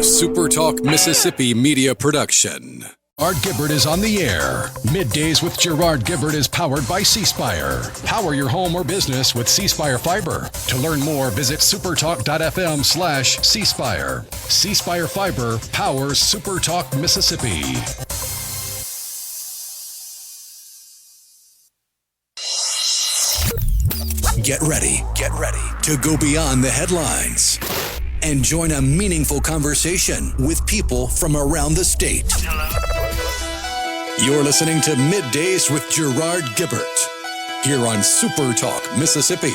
SuperTalk Mississippi media production. Gerard Gibert is on the air. Middays with Gerard Gibert is powered by C-Spire. Power your home or business with C-Spire Fiber. To learn more, visit supertalk.fm/C-Spire. C-Spire Fiber powers SuperTalk Mississippi. Get ready to go beyond the headlines and join a meaningful conversation with people from around the state. You're listening to Middays with Gerard Gibert here on SuperTalk Mississippi.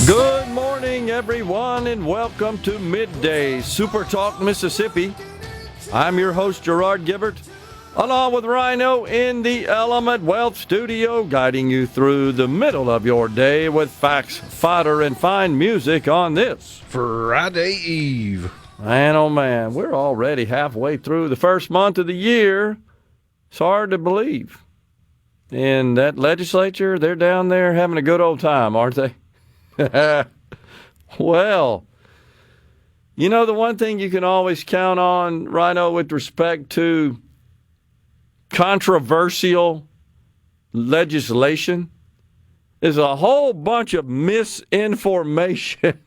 Good morning, everyone, and welcome to Middays, SuperTalk Mississippi. I'm your host, Gerard Gibert, along with Rhino in the Element Wealth Studio, guiding you through the middle of your day with facts, fodder, and fine music on this Friday Eve. Man, oh man, we're already halfway through the first month of the year. It's hard to believe. And that legislature, they're down there having a good old time, aren't they? Well, you know, the one thing you can always count on, Rhino, with respect to controversial legislation is a whole bunch of misinformation.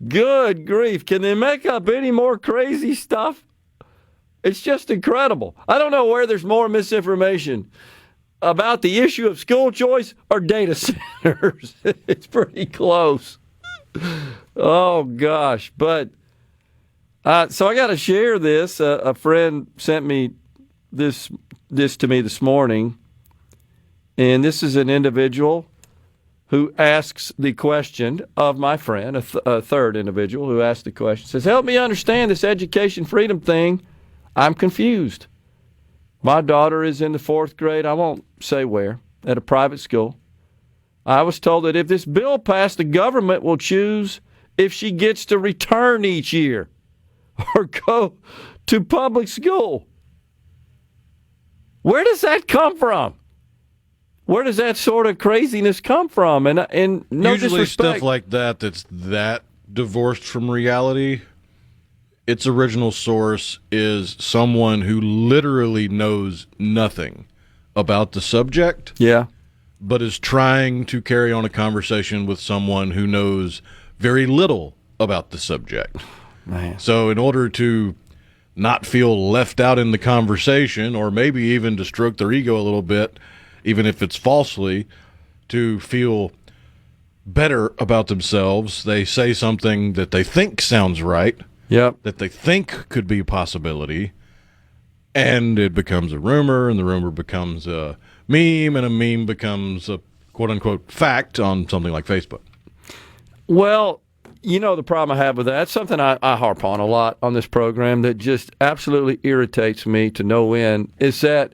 Good grief. Can they make up any more crazy stuff? It's just incredible. I don't know where there's more misinformation about the issue of school choice or data centers. It's pretty close. Oh, gosh. But so I got to share this. A friend sent me this to me this morning. And this is an individual who asks the question of my friend, a third individual who asked the question. Says, help me understand this education freedom thing. I'm confused. My daughter is in the fourth grade, I won't say where, at a private school. I was told that if this bill passed, the government will choose if she gets to return each year or go to public school. Where does that come from? Where does that sort of craziness come from? And no Usually disrespect. stuff like that's that divorced from reality. Its original source is someone who literally knows nothing about the subject, but is trying to carry on a conversation with someone who knows very little about the subject. Man. So in order to not feel left out in the conversation, or maybe even to stroke their ego a little bit, even if it's falsely, to feel better about themselves, they say something that they think sounds right, that they think could be a possibility, and it becomes a rumor, and the rumor becomes a meme, and a meme becomes a quote-unquote fact on something like Facebook. Well, you know the problem I have with that, it's something I harp on a lot on this program that just absolutely irritates me to no end, is that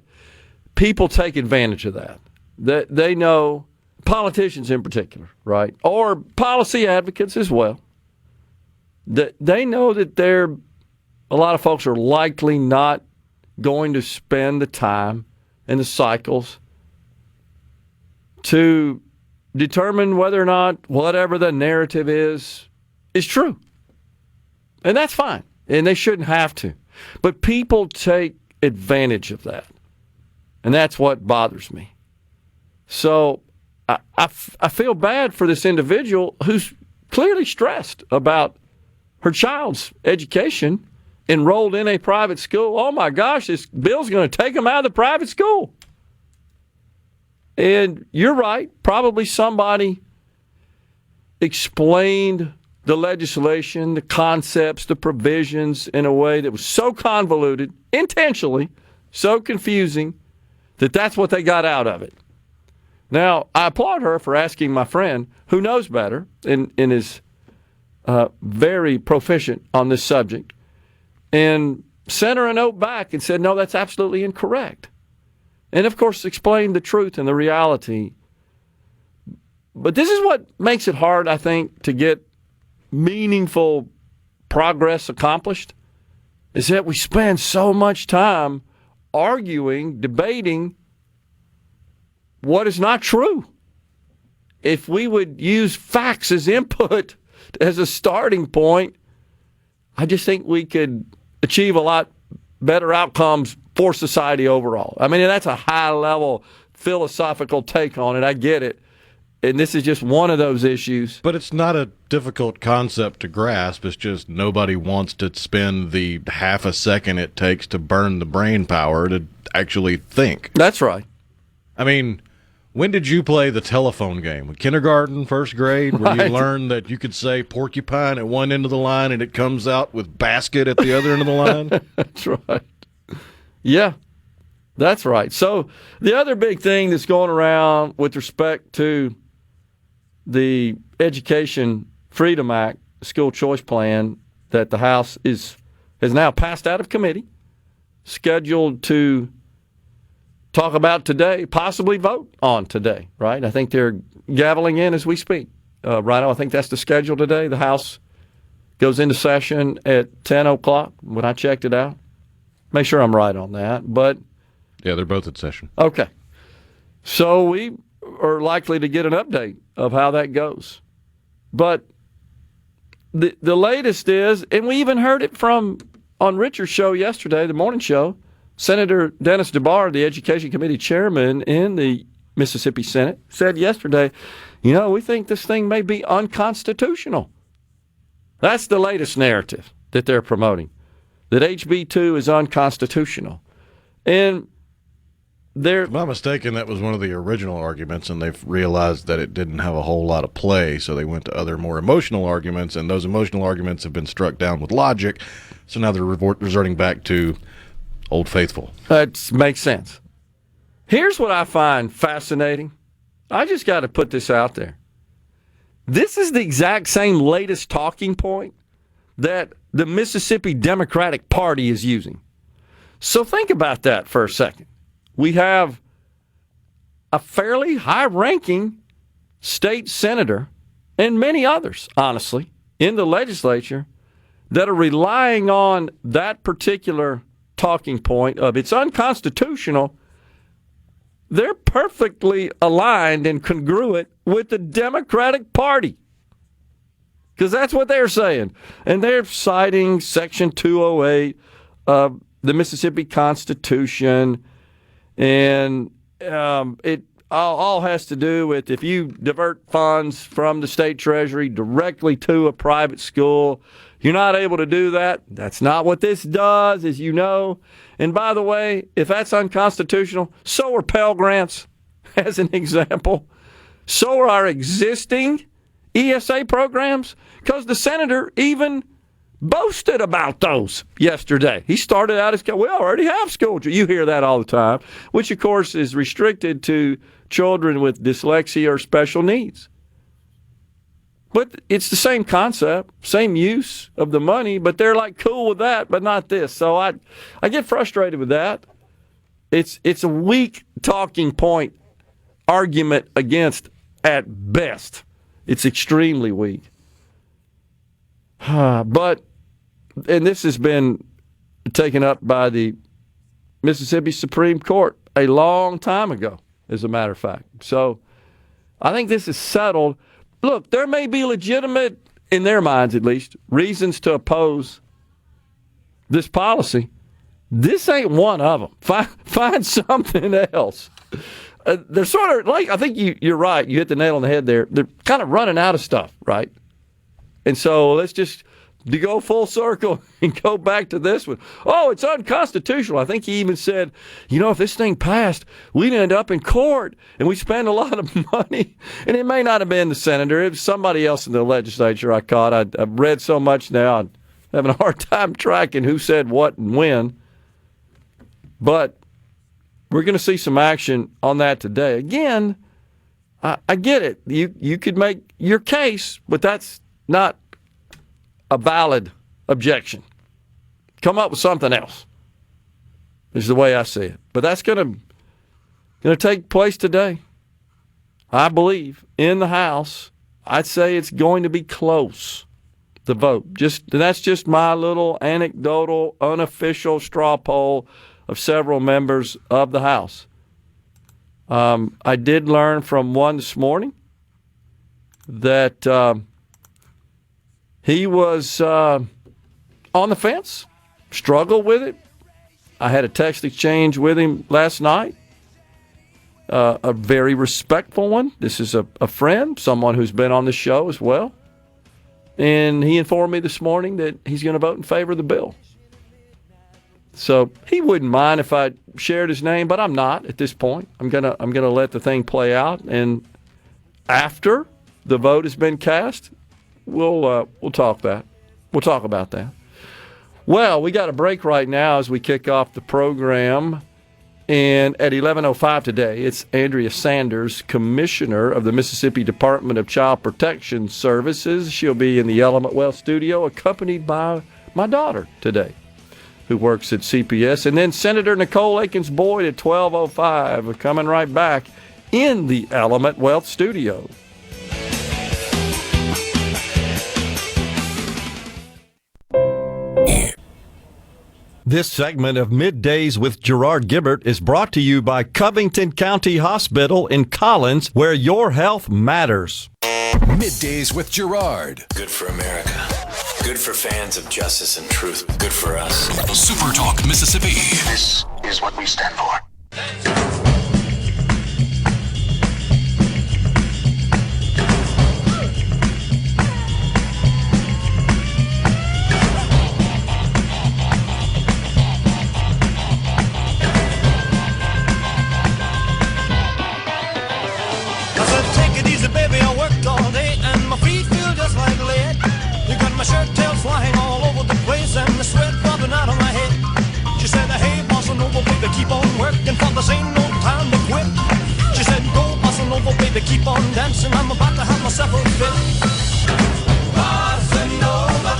people take advantage of that. That they know, politicians in particular, right, or policy advocates as well, that they know that a lot of folks are likely not going to spend the time and the cycles to determine whether or not whatever the narrative is true. And that's fine. And they shouldn't have to. But people take advantage of that. And that's what bothers me. So I feel bad for this individual who's clearly stressed about her child's education, enrolled in a private school. Oh my gosh, this bill's going to take them out of the private school. And you're right, probably somebody explained the legislation, the concepts, the provisions in a way that was so convoluted, intentionally, so confusing, that that's what they got out of it. Now, I applaud her for asking my friend, who knows better and is very proficient on this subject, and sent her a note back and said, no, that's absolutely incorrect. And, of course, explain the truth and the reality. But this is what makes it hard, I think, to get meaningful progress accomplished, is that we spend so much time arguing, debating what is not true. If we would use facts as input, as a starting point, I just think we could achieve a lot better outcomes for society overall. I mean, that's a high-level philosophical take on it. I get it. And this is just one of those issues. But it's not a difficult concept to grasp. It's just nobody wants to spend the half a second it takes to burn the brain power to actually think. That's right. I mean, when did you play the telephone game? Kindergarten, first grade, where you learned that you could say porcupine at one end of the line and it comes out with basket at the other end of the line? That's right. Yeah, that's right. So the other big thing that's going around with respect to the Education Freedom Act school choice plan that the House has now passed out of committee, scheduled to talk about today, possibly vote on today, right? I think they're gaveling in as we speak. Right now, I think that's the schedule today. The House goes into session at 10 o'clock when I checked it out. Make sure I'm right on that. But yeah, they're both at session. Okay. So we are likely to get an update of how that goes. But the latest is, and we even heard it from on Richard's show yesterday, the morning show, Senator Dennis DeBar, the Education Committee chairman in the Mississippi Senate, said yesterday, we think this thing may be unconstitutional. That's the latest narrative that they're promoting, that HB 2 is unconstitutional. And if I'm not mistaken, that was one of the original arguments, and they've realized that it didn't have a whole lot of play, so they went to other more emotional arguments, and those emotional arguments have been struck down with logic, so now they're resorting back to Old Faithful. That makes sense. Here's what I find fascinating. I just got to put this out there. This is the exact same latest talking point that the Mississippi Democratic Party is using. So think about that for a second. We have a fairly high-ranking state senator and many others, honestly, in the legislature that are relying on that particular talking point of it's unconstitutional. They're perfectly aligned and congruent with the Democratic Party, because that's what they're saying. And they're citing Section 208 of the Mississippi Constitution, and it all has to do with if you divert funds from the state treasury directly to a private school, you're not able to do that. That's not what this does, as you know. And by the way, if that's unconstitutional, so are Pell Grants, as an example. So are our existing ESA programs, because the senator even boasted about those yesterday. He started out as, we already have school. You hear that all the time, which, of course, is restricted to children with dyslexia or special needs. But it's the same concept, same use of the money, but they're like cool with that, but not this. So I get frustrated with that. It's a weak talking point argument against at best. It's extremely weak. But, and this has been taken up by the Mississippi Supreme Court a long time ago, as a matter of fact. So I think this is settled. Look, there may be legitimate, in their minds at least, reasons to oppose this policy. This ain't one of them. Find something else. They're sort of like, I think you're right. You hit the nail on the head there. They're kind of running out of stuff, right? And so let's just go full circle and go back to this one. Oh, it's unconstitutional. I think he even said, if this thing passed, we'd end up in court and we spend a lot of money. And it may not have been the senator. It was somebody else in the legislature I caught. I've read so much now, I'm having a hard time tracking who said what and when. But we're going to see some action on that today. Again, I get it. You could make your case, but that's not a valid objection. Come up with something else, is the way I see it. But that's going to going to take place today. I believe in the House. I'd say it's going to be close, the vote. That's just my little anecdotal, unofficial straw poll of several members of the House. I did learn from one this morning that he was on the fence, struggled with it. I had a text exchange with him last night. A very respectful one. This is a friend, someone who's been on the show as well. And he informed me this morning that he's going to vote in favor of the bill. So he wouldn't mind if I shared his name, but I'm not at this point. I'm gonna let the thing play out, and after the vote has been cast, we'll talk that. We'll talk about that. Well, we got a break right now as we kick off the program. And at 11:05 today, it's Andrea Sanders, Commissioner of the Mississippi Department of Child Protection Services. She'll be in the Element Wealth studio, accompanied by my daughter today, who works at CPS. And then Senator Nicole Akins-Boyd at 12:05. We're coming right back in the Element Wealth studio. This segment of Middays with Gerard Gibert is brought to you by Covington County Hospital in Collins, where your health matters. Middays with Gerard. Good for America. Good for fans of justice and truth. Good for us. SuperTalk Mississippi. This is what we stand for. Keep on working, for this ain't no time to quit. She said, go, bossa nova, baby, keep on dancing. I'm about to have myself a fit. Bossa nova,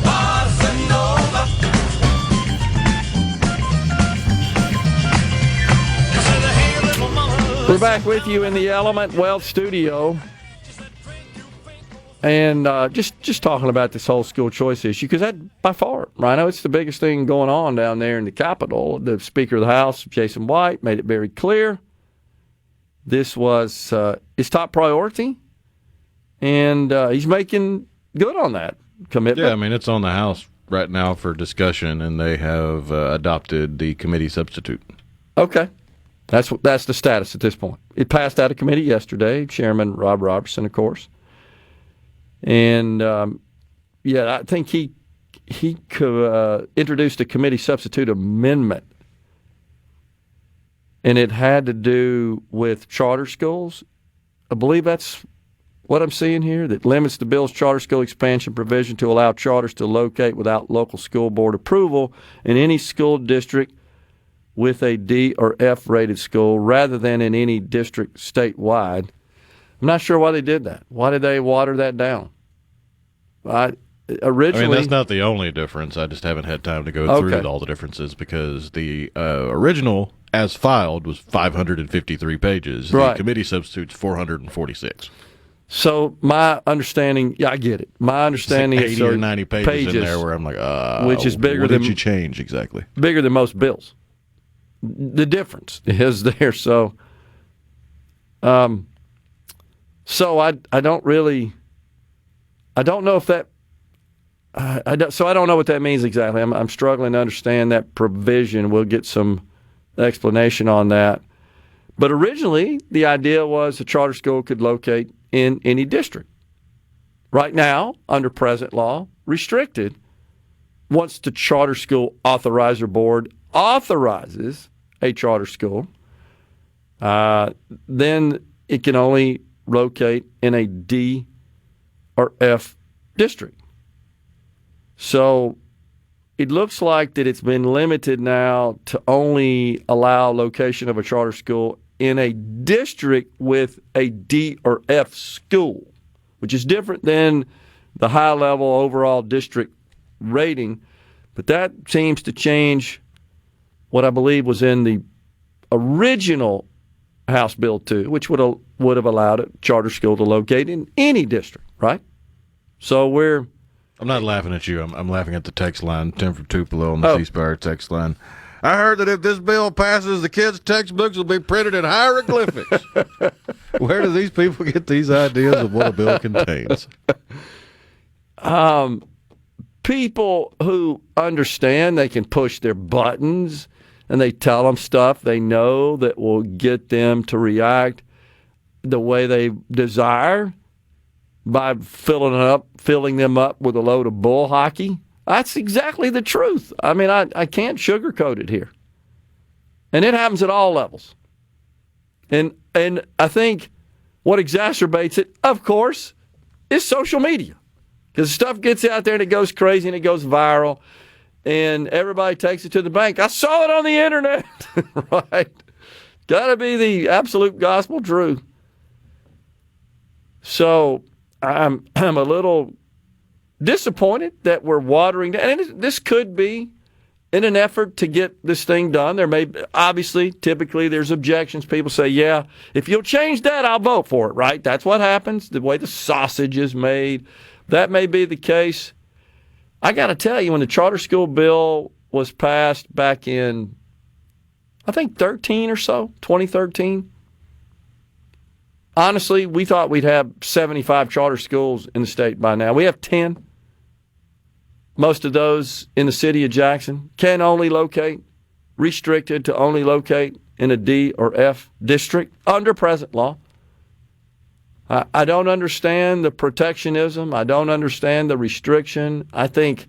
bossa nova. She said, hey, little mama. We're back with you in the Element Wealth studio. And just talking about this whole school choice issue, because that, by far, I know it's the biggest thing going on down there in the Capitol. The Speaker of the House, Jason White, made it very clear this was his top priority, and he's making good on that commitment. Yeah, I mean, it's on the House right now for discussion, and they have adopted the committee substitute. Okay. That's the status at this point. It passed out of committee yesterday, Chairman Rob Robertson, of course. And, I think he introduced a committee substitute amendment, and it had to do with charter schools. I believe that's what I'm seeing here, that limits the bill's charter school expansion provision to allow charters to locate without local school board approval in any school district with a D or F rated school rather than in any district statewide. I'm not sure why they did that. Why did they water that down? Originally, I mean, that's not the only difference. I just haven't had time to go through all the differences because the original, as filed, was 553 pages. Right. The committee substitute's 446. So my understanding, I get it. My understanding like 80 is or 90 pages in there where I'm like, which is bigger what than did you change exactly? Bigger than most bills. The difference is there. So, I don't really. I don't know if that. I don't know what that means exactly. I'm struggling to understand that provision. We'll get some explanation on that. But originally, the idea was a charter school could locate in any district. Right now, under present law, restricted. Once the Charter School Authorizer Board authorizes a charter school, then it can only locate in a D or F district. So it looks like that it's been limited now to only allow location of a charter school in a district with a D or F school, which is different than the high-level overall district rating. But that seems to change what I believe was in the original House Bill 2, which would have allowed a charter school to locate in any district, right? So I'm not laughing at you. I'm laughing at the text line, Tim from Tupelo on the C-Spire text line. I heard that if this bill passes, the kids' textbooks will be printed in hieroglyphics. Where do these people get these ideas of what a bill contains? People who understand they can push their buttons and they tell them stuff they know that will get them to react the way they desire by filling them up with a load of bull hockey. That's exactly the truth. I mean, I can't sugarcoat it here. And it happens at all levels. And I think what exacerbates it, of course, is social media. Because stuff gets out there and it goes crazy and it goes viral. And everybody takes it to the bank. I saw it on the internet. Right? Got to be the absolute gospel truth. So I'm a little disappointed that we're watering down. And this could be in an effort to get this thing done. There may obviously, typically, there's objections. People say, yeah, if you'll change that, I'll vote for it, right? That's what happens, the way the sausage is made. That may be the case. I got to tell you, when the charter school bill was passed back in, I think, 2013, honestly, we thought we'd have 75 charter schools in the state by now. We have 10. Most of those in the city of Jackson can only locate, restricted to only locate in a D or F district under present law. I don't understand the protectionism. I don't understand the restriction. I think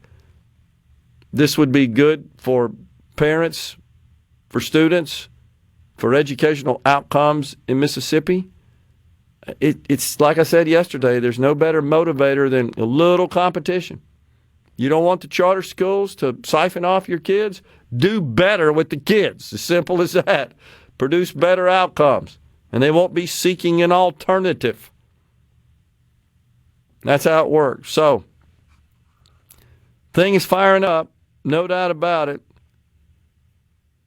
this would be good for parents, for students, for educational outcomes in Mississippi. It's like I said yesterday, there's no better motivator than a little competition. You don't want the charter schools to siphon off your kids? Do better with the kids. As simple as that. Produce better outcomes. And they won't be seeking an alternative. That's how it works. So, thing is firing up, no doubt about it.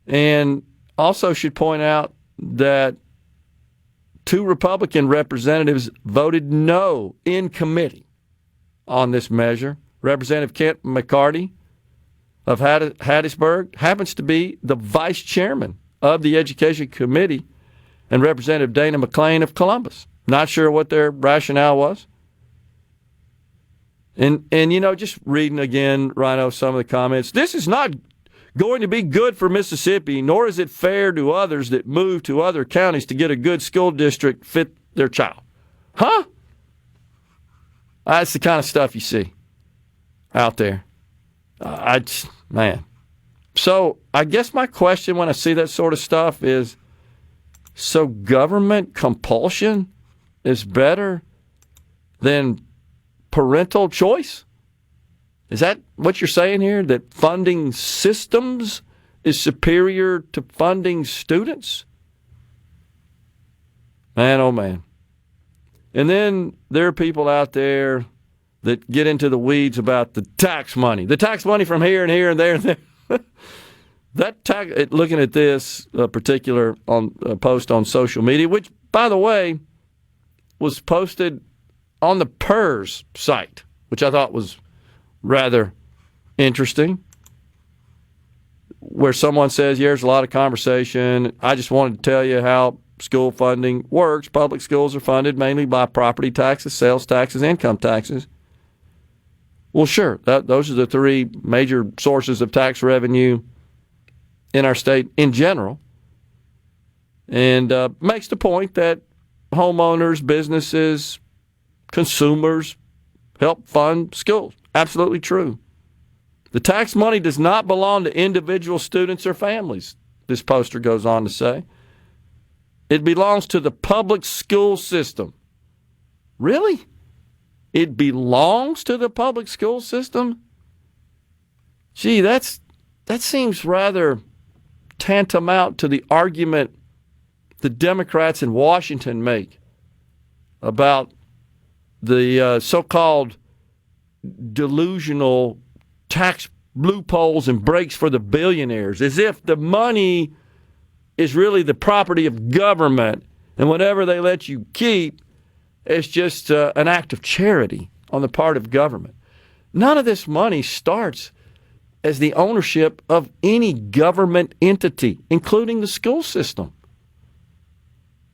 And also should point out that 2 Republican representatives voted no in committee on this measure. Representative Kent McCarty of Hattiesburg happens to be the vice chairman of the Education Committee, and Representative Dana McClain of Columbus. Not sure what their rationale was. And you know, just reading again, Rhino, some of the comments, this is not going to be good for Mississippi, nor is it fair to others that move to other counties to get a good school district fit their child. Huh? That's the kind of stuff you see out there. Man. So I guess my question when I see that sort of stuff is, so government compulsion is better than parental choice? Is that what you're saying here? That funding systems is superior to funding students? Man, oh man. And then there are people out there that get into the weeds about the tax money. The tax money from here and here and there and there. Looking at this particular post on social media, which, by the way, was posted on the PERS site, which I thought was rather interesting, where someone says, yeah, there's a lot of conversation. I just wanted to tell you how school funding works. Public schools are funded mainly by property taxes, sales taxes, income taxes. Well, sure, those are the 3 major sources of tax revenue in our state in general, and makes the point that homeowners, businesses, consumers help fund schools. Absolutely true. The tax money does not belong to individual students or families, this poster goes on to say. It belongs to the public school system. Really? It belongs to the public school system? Gee, that seems rather tantamount to the argument the Democrats in Washington make about the so-called delusional tax loopholes and breaks for the billionaires, as if the money is really the property of government, and whatever they let you keep is just an act of charity on the part of government. None of this money starts as the ownership of any government entity, including the school system.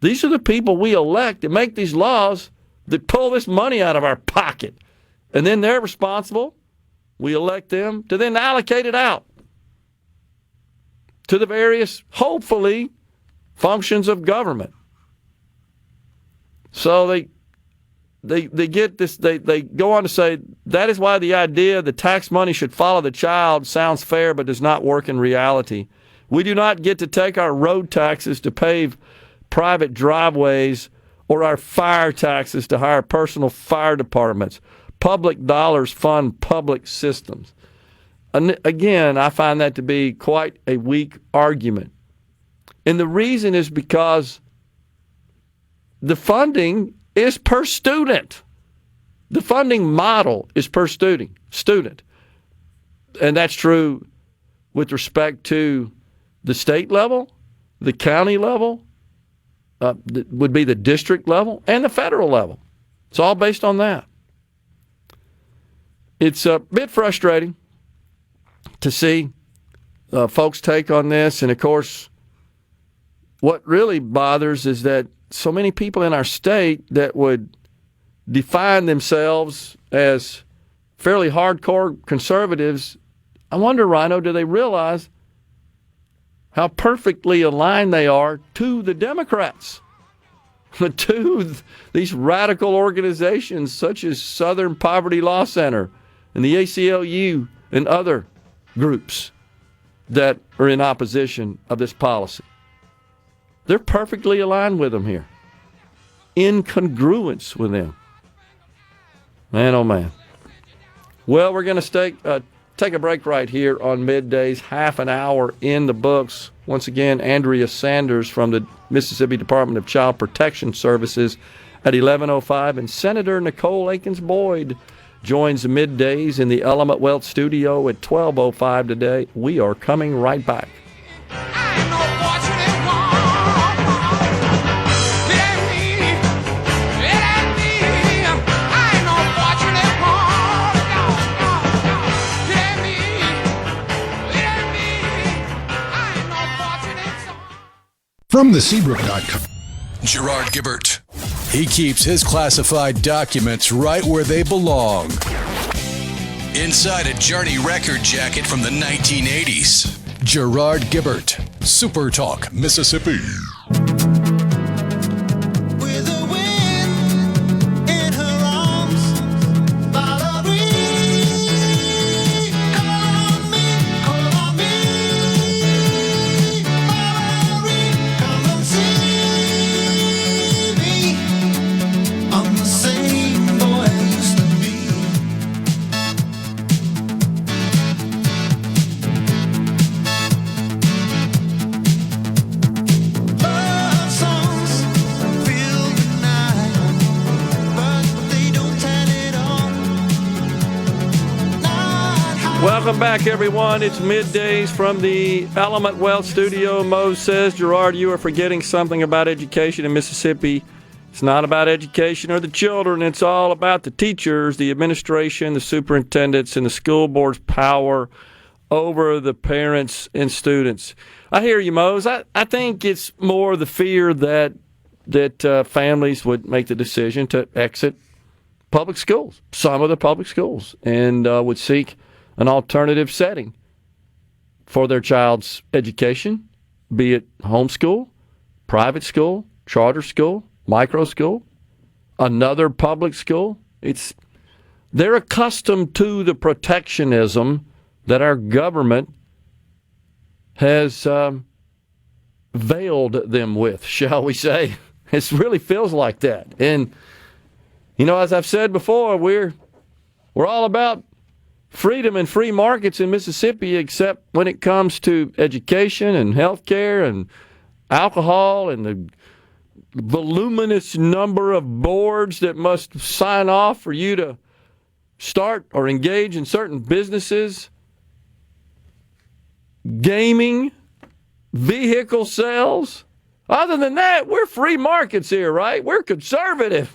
These are the people we elect that make these laws that pull this money out of our pocket. And then they're responsible. We elect them to then allocate it out to the various, hopefully, functions of government. So they get this, they go on to say, that is why the idea the tax money should follow the child sounds fair but does not work in reality. We do not get to take our road taxes to pave private driveways or our fire taxes to hire personal fire departments. Public dollars fund public systems. And again, I find that to be quite a weak argument. And the reason is because the funding is per student. The funding model is per student. And that's true with respect to the state level, the county level, would be the district level, and the federal level. It's all based on that. It's a bit frustrating to see folks' take on this. And, of course, what really bothers is that so many people in our state that would define themselves as fairly hardcore conservatives, I wonder, Rhino, do they realize how perfectly aligned they are to the Democrats, to these radical organizations such as Southern Poverty Law Center and the ACLU and other groups that are in opposition of this policy. They're perfectly aligned with them here, in congruence with them. Man, oh man. Well, we're going to take a break right here on Middays, half an hour in the books. Once again, Andrea Sanders from the Mississippi Department of Child Protection Services at 11:05, and Senator Nicole Akins-Boyd joins Middays in the Element Wealth studio at 12:05 today. We are coming right back. From the Seabrook.com. Gerard Gibert. He keeps his classified documents right where they belong. Inside a Journey record jacket from the 1980s. Gerard Gibert. SuperTalk, Mississippi. Welcome back, everyone. It's Middays from the Element Wealth studio. Mo says, Gerard, you are forgetting something about education in Mississippi. It's not about education or the children. It's all about the teachers, the administration, the superintendents, and the school board's power over the parents and students. I hear you, Mose. I think it's more the fear that families would make the decision to exit public schools, some of the public schools, and would seek an alternative setting for their child's education, be it homeschool, private school, charter school, micro school, another public school. They're accustomed to the protectionism that our government has veiled them with, shall we say. It really feels like that. And, as I've said before, we're all about freedom and free markets in Mississippi, except when it comes to education and health care and alcohol and the voluminous number of boards that must sign off for you to start or engage in certain businesses. Gaming, vehicle sales. Other than that, we're free markets here, right? We're conservative.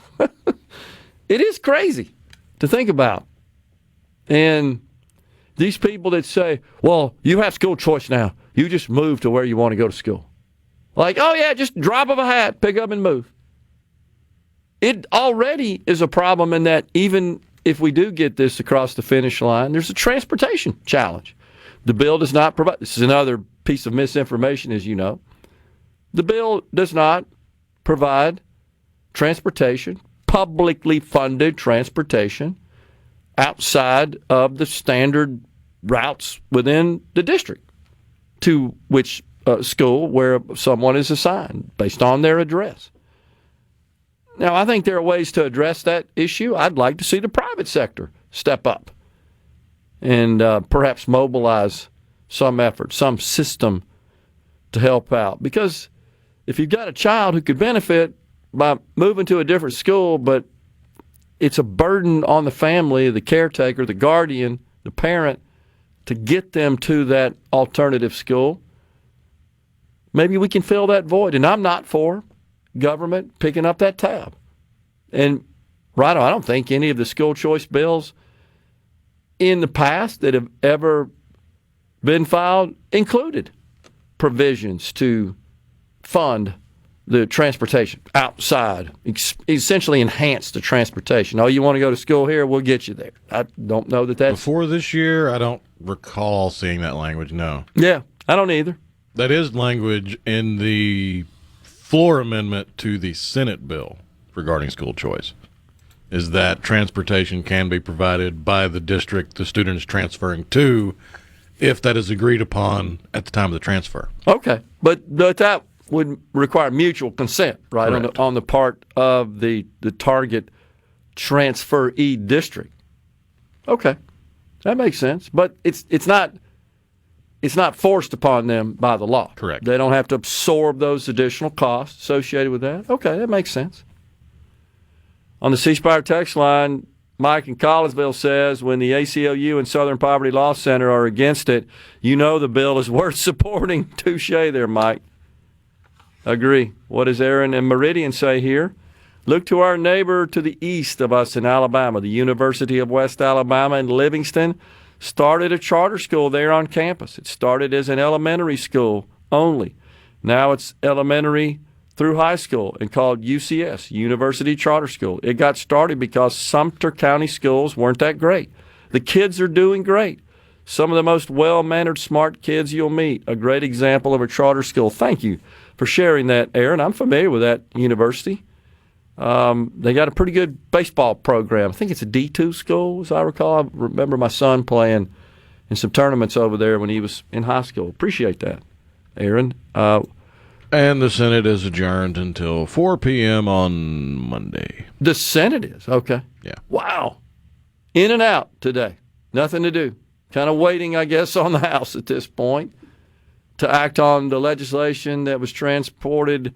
It is crazy to think about. And these people that say, well, you have school choice now. You just move to where you want to go to school. Like, oh, yeah, just drop of a hat, pick up and move. It already is a problem in that even if we do get this across the finish line, there's a transportation challenge. The bill does not provide, this is another piece of misinformation, as you know. The bill does not provide transportation, publicly funded transportation, outside of the standard routes within the district to which school where someone is assigned based on their address. Now, I think there are ways to address that issue. I'd like to see the private sector step up and perhaps mobilize some effort, some system to help out. Because if you've got a child who could benefit by moving to a different school, but it's a burden on the family, the caretaker, the guardian, the parent, to get them to that alternative school, maybe we can fill that void. And I'm not for government picking up that tab. And, Rhino, I don't think any of the school choice bills in the past that have ever been filed included provisions to fund the transportation outside, essentially enhance the transportation. Oh, you want to go to school here? We'll get you there. I don't know that that's... Before this year, I don't recall seeing that language, no. Yeah, I don't either. That is language in the floor amendment to the Senate bill regarding school choice, is that transportation can be provided by the district the student is transferring to if that is agreed upon at the time of the transfer. Okay, but that would require mutual consent, right, on the part of the target transferee district. Okay, that makes sense, but it's not forced upon them by the law. Correct. They don't have to absorb those additional costs associated with that. Okay, that makes sense. On the C Spire text line, Mike in Collinsville says, when the ACLU and Southern Poverty Law Center are against it, you know the bill is worth supporting. Touche there, Mike. Agree. What does Aaron and Meridian say here? Look to our neighbor to the east of us in Alabama. The University of West Alabama in Livingston started a charter school there on campus. It started as an elementary school only. Now it's elementary through high school and called UCS, University Charter School. It got started because Sumter County schools weren't that great. The kids are doing great. Some of the most well-mannered, smart kids you'll meet. A great example of a charter school. Thank you for sharing that, Aaron. I'm familiar with that university. They got a pretty good baseball program. I think it's a D2 school, as I recall. I remember my son playing in some tournaments over there when he was in high school. Appreciate that, Aaron. And the Senate is adjourned until 4 p.m. on Monday. The Senate is? Okay. Yeah. Wow. In and out today. Nothing to do. Kind of waiting, I guess, on the House at this point to act on the legislation that was transported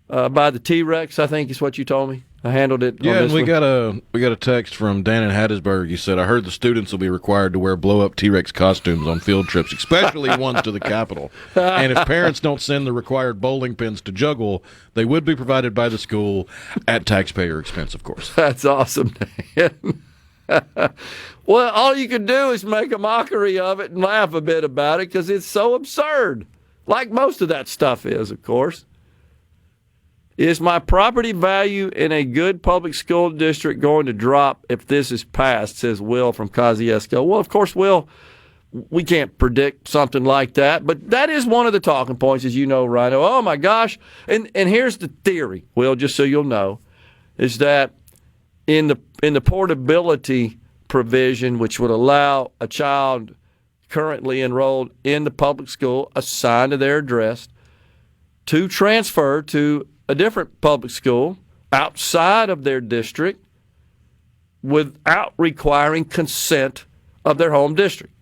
by the T-Rex, I think is what you told me. I handled it. Yeah, and we got a text from Dan in Hattiesburg. He said, I heard the students will be required to wear blow-up T-Rex costumes on field trips, especially ones to the Capitol. And if parents don't send the required bowling pins to juggle, they would be provided by the school at taxpayer expense, of course. That's awesome, Dan. Well, all you can do is make a mockery of it and laugh a bit about it because it's so absurd, like most of that stuff is, of course. Is my property value in a good public school district going to drop if this is passed, says Will from Kosciuszko. Well, of course, Will, we can't predict something like that, but that is one of the talking points, as you know, Rhino. Oh, my gosh. And here's the theory, Will, just so you'll know, is that in the portability provision, which would allow a child currently enrolled in the public school assigned to their address to transfer to a different public school outside of their district without requiring consent of their home district.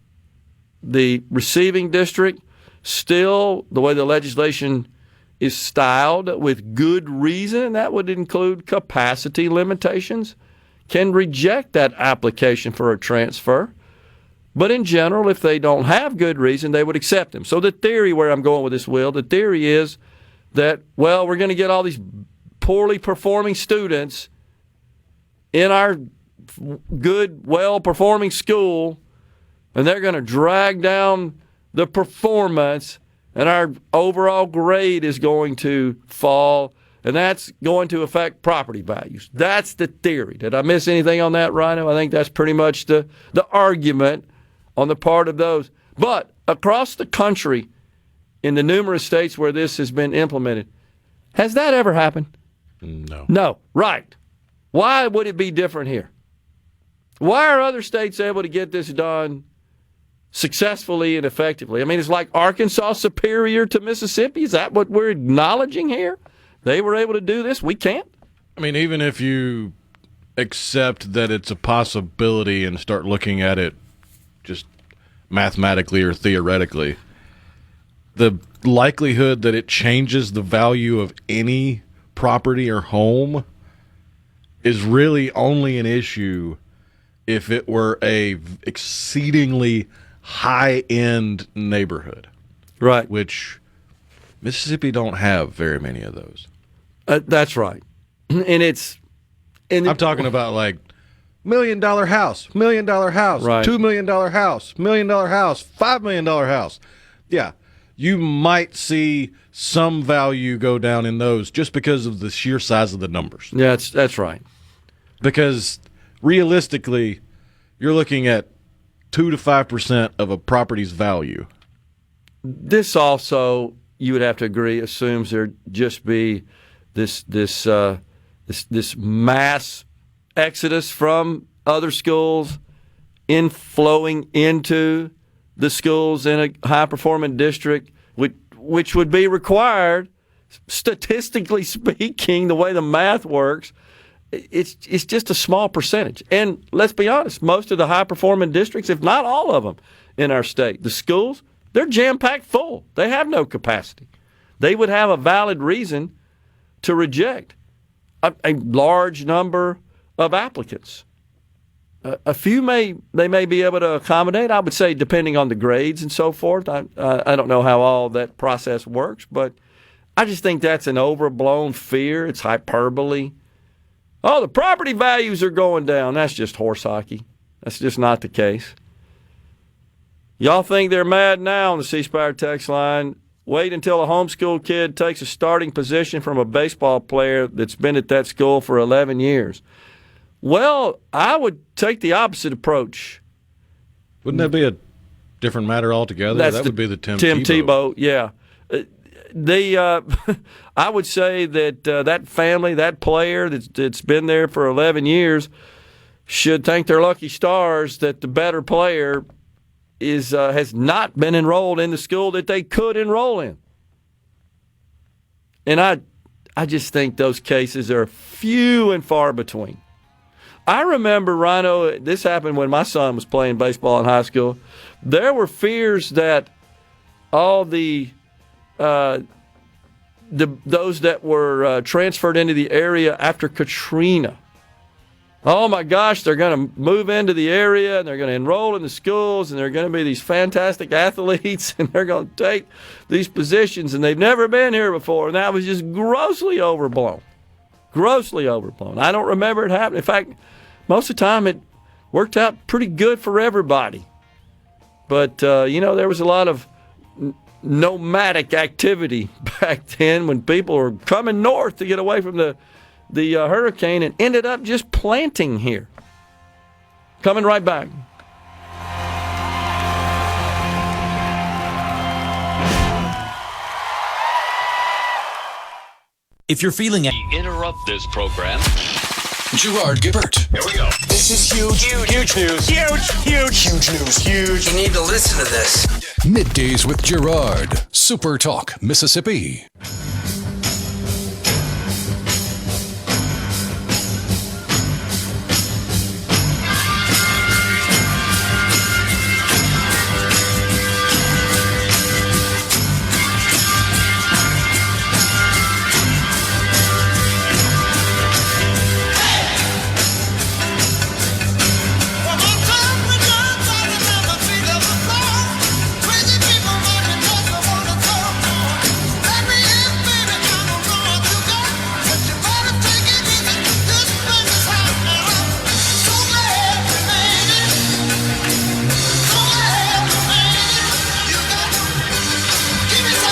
The receiving district, still, the way the legislation is styled, with good reason, and that would include capacity limitations, can reject that application for a transfer. But in general, if they don't have good reason, they would accept them. So the theory where I'm going with this, Will, the theory is that, well, we're going to get all these poorly performing students in our good, well-performing school, and they're going to drag down the performance, and our overall grade is going to fall, and that's going to affect property values. That's the theory. Did I miss anything on that, Rhino? I think that's pretty much the argument on the part of those. But across the country, in the numerous states where this has been implemented, has that ever happened? No. No. Right. Why would it be different here? Why are other states able to get this done successfully and effectively? I mean, it's like Arkansas superior to Mississippi. Is that what we're acknowledging here? They were able to do this. We can't? I mean, even if you accept that it's a possibility and start looking at it just mathematically or theoretically, the likelihood that it changes the value of any property or home is really only an issue if it were a exceedingly high-end neighborhood. Right. Which Mississippi don't have very many of those. That's right. And I'm talking about like $1 million house, $1 million house, right. $2 million house, $1 million house, $5 million house. Yeah, you might see some value go down in those just because of the sheer size of the numbers. Yeah, that's right. Because realistically, you're looking at 2 to 5% of a property's value. This also, you would have to agree, assumes there just be this mass exodus from other schools flowing into the schools in a high-performing district, which would be required, statistically speaking, the way the math works. It's just a small percentage. And let's be honest, most of the high-performing districts, if not all of them in our state, the schools, they're jam-packed full. They have no capacity. They would have a valid reason to reject a large number of applicants. A few they may be able to accommodate, I would say, depending on the grades and so forth. I don't know how all that process works, but I just think that's an overblown fear. It's hyperbole. Oh, the property values are going down. That's just horse hockey. That's just not the case. Y'all think they're mad now on the C Spire text line. Wait until a homeschool kid takes a starting position from a baseball player that's been at that school for 11 years. Well, I would take the opposite approach. Wouldn't that be a different matter altogether? That would be the Tim Tebow. Yeah. I would say that that family, that player that's been there for 11 years, should thank their lucky stars that the better player has not been enrolled in the school that they could enroll in. And I just think those cases are few and far between. I remember, Rhino, this happened when my son was playing baseball in high school. There were fears that all those that were transferred into the area after Katrina, oh my gosh, they're going to move into the area and they're going to enroll in the schools and they're going to be these fantastic athletes and they're going to take these positions and they've never been here before. And that was just grossly overblown. Grossly overblown. I don't remember it happening. In fact, most of the time it worked out pretty good for everybody. But, there was a lot of nomadic activity back then when people were coming north to get away from the hurricane and ended up just planting here. Coming right back. If you're feeling interrupt this program. Gerard Gibert. Here we go. This is huge. Huge news. Huge news. Huge. You need to listen to this. Middays with Gerard. SuperTalk, Mississippi.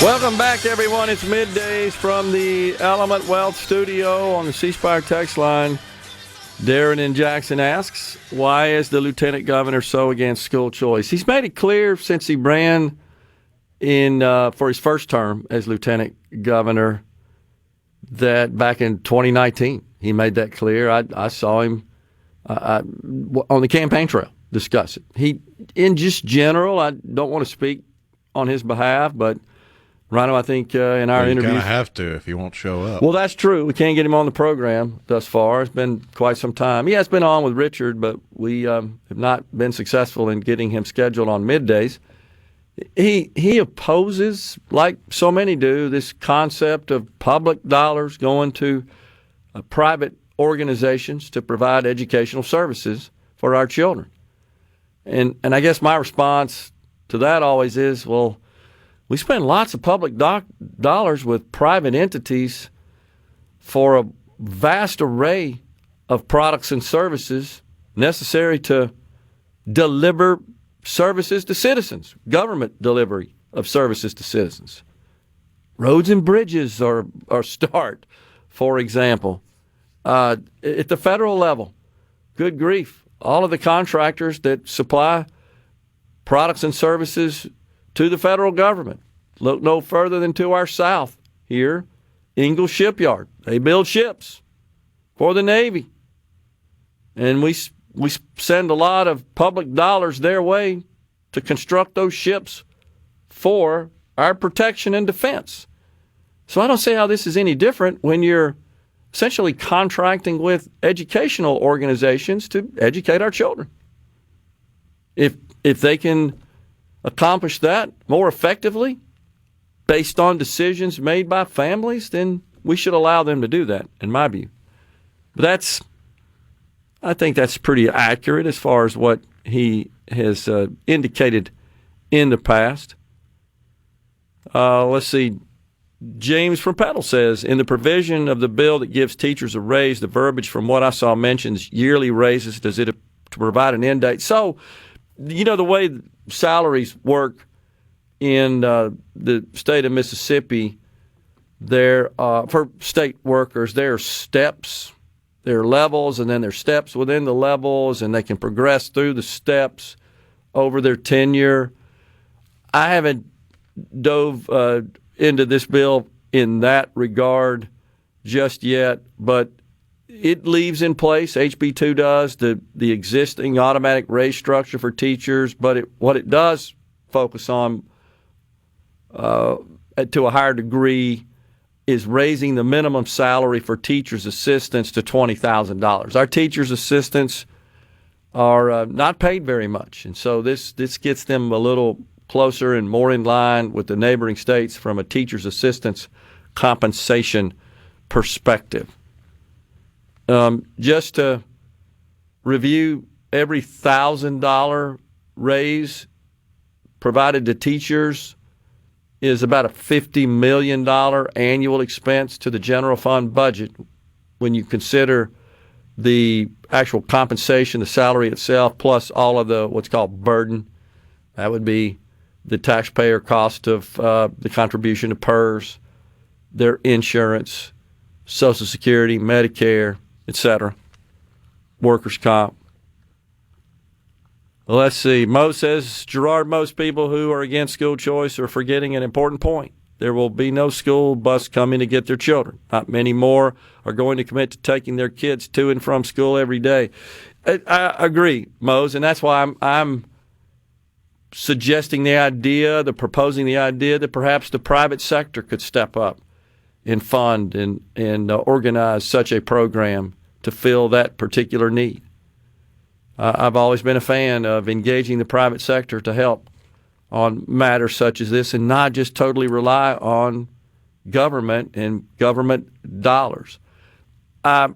Welcome back, everyone. It's Middays from the Element Wealth Studio on the C Spire text line. Darren in Jackson asks, why is the lieutenant governor so against school choice? He's made it clear since he ran for his first term as lieutenant governor that back in 2019, he made that clear. I saw him on the campaign trail discuss it. He, in just general, I don't want to speak on his behalf, but Rhino, I think in our interview, you kind of have to if you won't show up. Well, that's true. We can't get him on the program thus far. It's been quite some time. He has been on with Richard, but we have not been successful in getting him scheduled on middays. He opposes, like so many do, this concept of public dollars going to private organizations to provide educational services for our children. And I guess my response to that always is, well, we spend lots of public dollars with private entities for a vast array of products and services necessary to deliver services to citizens, government delivery of services to citizens. Roads and bridges are start, for example. At the federal level, good grief, all of the contractors that supply products and services to the federal government. Look no further than to our south here, Ingalls Shipyard. They build ships for the Navy. And we send a lot of public dollars their way to construct those ships for our protection and defense. So I don't see how this is any different when you're essentially contracting with educational organizations to educate our children. If they can accomplish that more effectively based on decisions made by families, then we should allow them to do that, in my view. But I think that's pretty accurate as far as what he has indicated in the past. Let's see. James from Petal says, in the provision of the bill that gives teachers a raise, the verbiage from what I saw mentions yearly raises. Does it to provide an end date? So, the way salaries work in the state of Mississippi, there for state workers, there are steps, there are levels, and then there are steps within the levels, and they can progress through the steps over their tenure. I haven't dove into this bill in that regard just yet, but it leaves in place, HB 2 does, the existing automatic raise structure for teachers, but what it does focus on to a higher degree is raising the minimum salary for teachers' assistants to $20,000. Our teachers' assistants are not paid very much, and so this gets them a little closer and more in line with the neighboring states from a teacher's assistant's compensation perspective. Just to review, every $1,000 raise provided to teachers is about a $50 million annual expense to the general fund budget when you consider the actual compensation, the salary itself, plus all of the what's called burden. That would be the taxpayer cost of the contribution to PERS, their insurance, Social Security, Medicare, etc., workers' comp. Well, let's see. Mo says, Gerard, most people who are against school choice are forgetting an important point. There will be no school bus coming to get their children. Not many more are going to commit to taking their kids to and from school every day. I agree, Mose, and that's why I'm suggesting proposing the idea that perhaps the private sector could step up and fund and organize such a program to fill that particular need. I've always been a fan of engaging the private sector to help on matters such as this and not just totally rely on government and government dollars.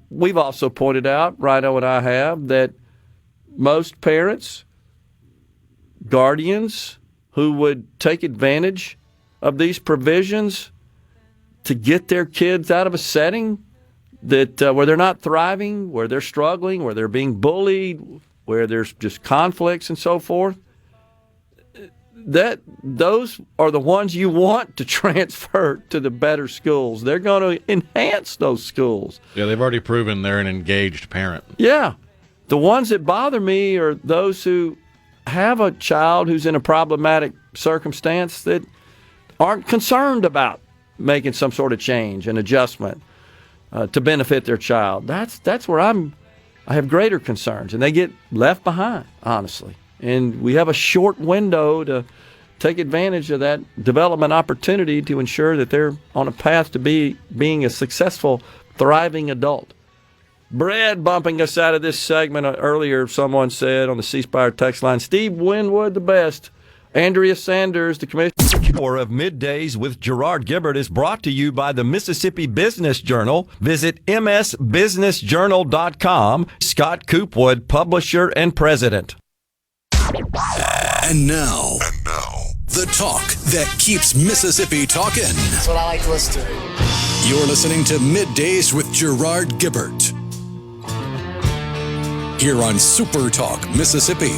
We've also pointed out, Rhino and I have, that most parents, guardians who would take advantage of these provisions to get their kids out of a setting that where they're not thriving, where they're struggling, where they're being bullied, where there's just conflicts and so forth, those are the ones you want to transfer to the better schools. They're going to enhance those schools. Yeah, they've already proven they're an engaged parent. Yeah. The ones that bother me are those who have a child who's in a problematic circumstance that aren't concerned about making some sort of change and adjustment to benefit their child. That's where I have greater concerns, and they get left behind, honestly. And we have a short window to take advantage of that development opportunity to ensure that they're on a path to being a successful, thriving adult. Brad bumping us out of this segment. Earlier, someone said on the C Spire text line, Steve Winwood the best. Andrea Sanders, the commissioner of Middays with Gerard Gibert, is brought to you by the Mississippi Business Journal. Visit msbusinessjournal.com. Scott Coopwood, publisher and president. And now, the talk that keeps Mississippi talking. That's what I like to listen to. You're listening to Middays with Gerard Gibert here on SuperTalk, Mississippi.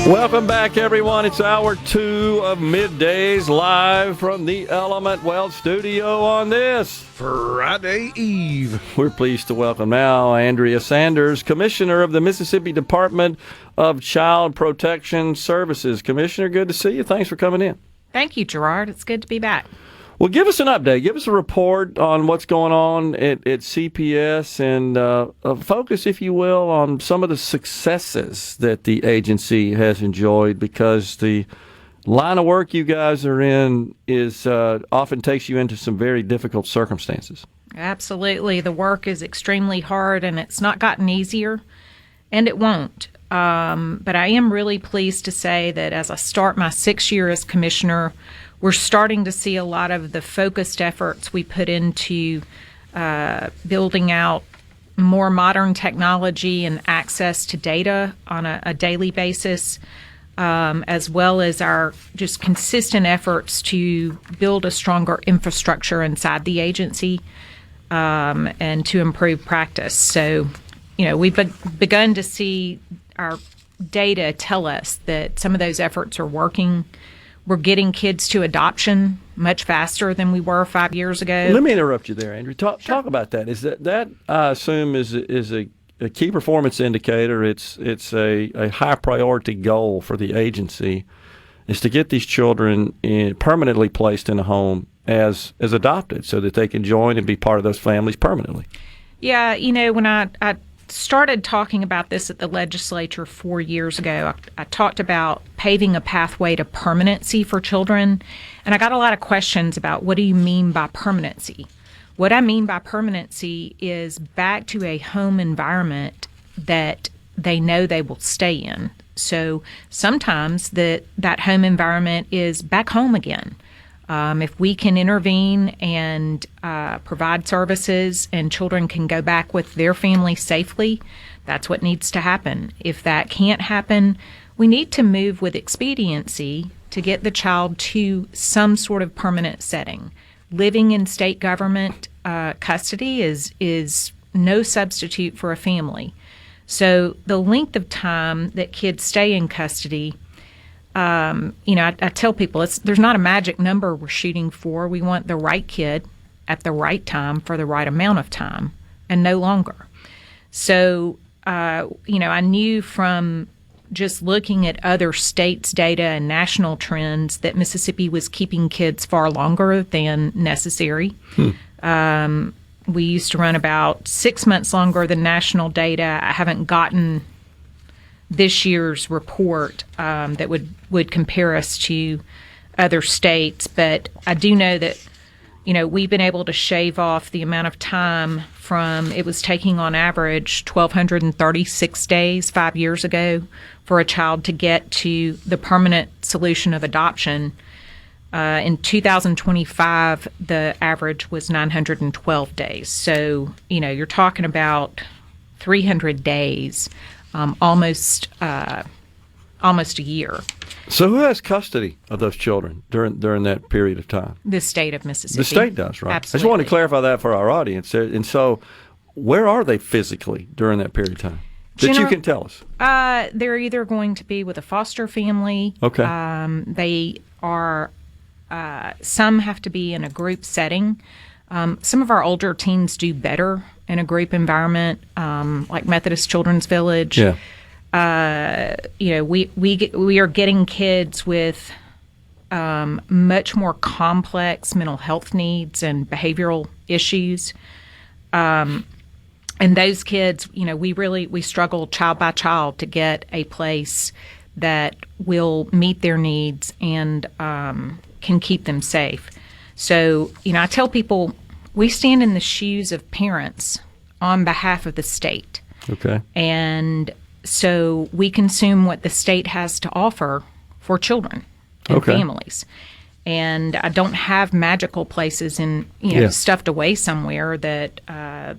Welcome back, everyone. It's hour 2 of Middays, live from the Element Wealth studio on this Friday Eve. We're pleased to welcome now Andrea Sanders, Commissioner of the Mississippi Department of Child Protection Services. Commissioner, good to see you. Thanks for coming in. Thank you, Gerard. It's good to be back. Well, give us an update. Give us a report on what's going on at CPS and a focus, if you will, on some of the successes that the agency has enjoyed, because the line of work you guys are in is often takes you into some very difficult circumstances. Absolutely. The work is extremely hard, and it's not gotten easier, and it won't. But I am really pleased to say that as I start my 6th year as commissioner, we're starting to see a lot of the focused efforts we put into building out more modern technology and access to data on a daily basis, as well as our just consistent efforts to build a stronger infrastructure inside the agency and to improve practice. So, we've begun to see our data tell us that some of those efforts are working. We're getting kids to adoption much faster than we were 5 years ago. Let me interrupt you there, Andrew. Talk about that. Is that I assume is a key performance indicator? It's a high priority goal for the agency, is to get these children permanently placed in a home as adopted, so that they can join and be part of those families permanently. Yeah, when I started talking about this at the legislature 4 years ago, I talked about paving a pathway to permanency for children, and I got a lot of questions about, what do you mean by permanency? What I mean by permanency is back to a home environment that they know they will stay in. So sometimes that home environment is back home again. If we can intervene and provide services and children can go back with their family safely, that's what needs to happen. If that can't happen, we need to move with expediency to get the child to some sort of permanent setting. Living in state government custody is no substitute for a family. So the length of time that kids stay in custody, I tell people there's not a magic number we're shooting for. We want the right kid at the right time for the right amount of time and no longer. So, I knew from just looking at other states' data and national trends that Mississippi was keeping kids far longer than necessary. We used to run about 6 months longer than national data. I haven't gotten this year's report that would compare us to other states, but I do know that we've been able to shave off the amount of time from, it was taking on average 1,236 days 5 years ago for a child to get to the permanent solution of adoption. In 2025, the average was 912 days. So, you're talking about 300 days, almost a year. So who has custody of those children during that period of time? The state of Mississippi. The state does, right? Absolutely. I just wanted to clarify that for our audience. And so where are they physically during that period of time that you can tell us? They're either going to be with a foster family. Okay. They are. Some have to be in a group setting. Some of our older teens do better in a group environment, like Methodist Children's Village. Yeah. We are getting kids with much more complex mental health needs and behavioral issues. And those kids, we struggle child by child to get a place that will meet their needs and can keep them safe. So, I tell people we stand in the shoes of parents on behalf of the state. Okay. And so we consume what the state has to offer for children and families. And I don't have magical places stuffed away somewhere that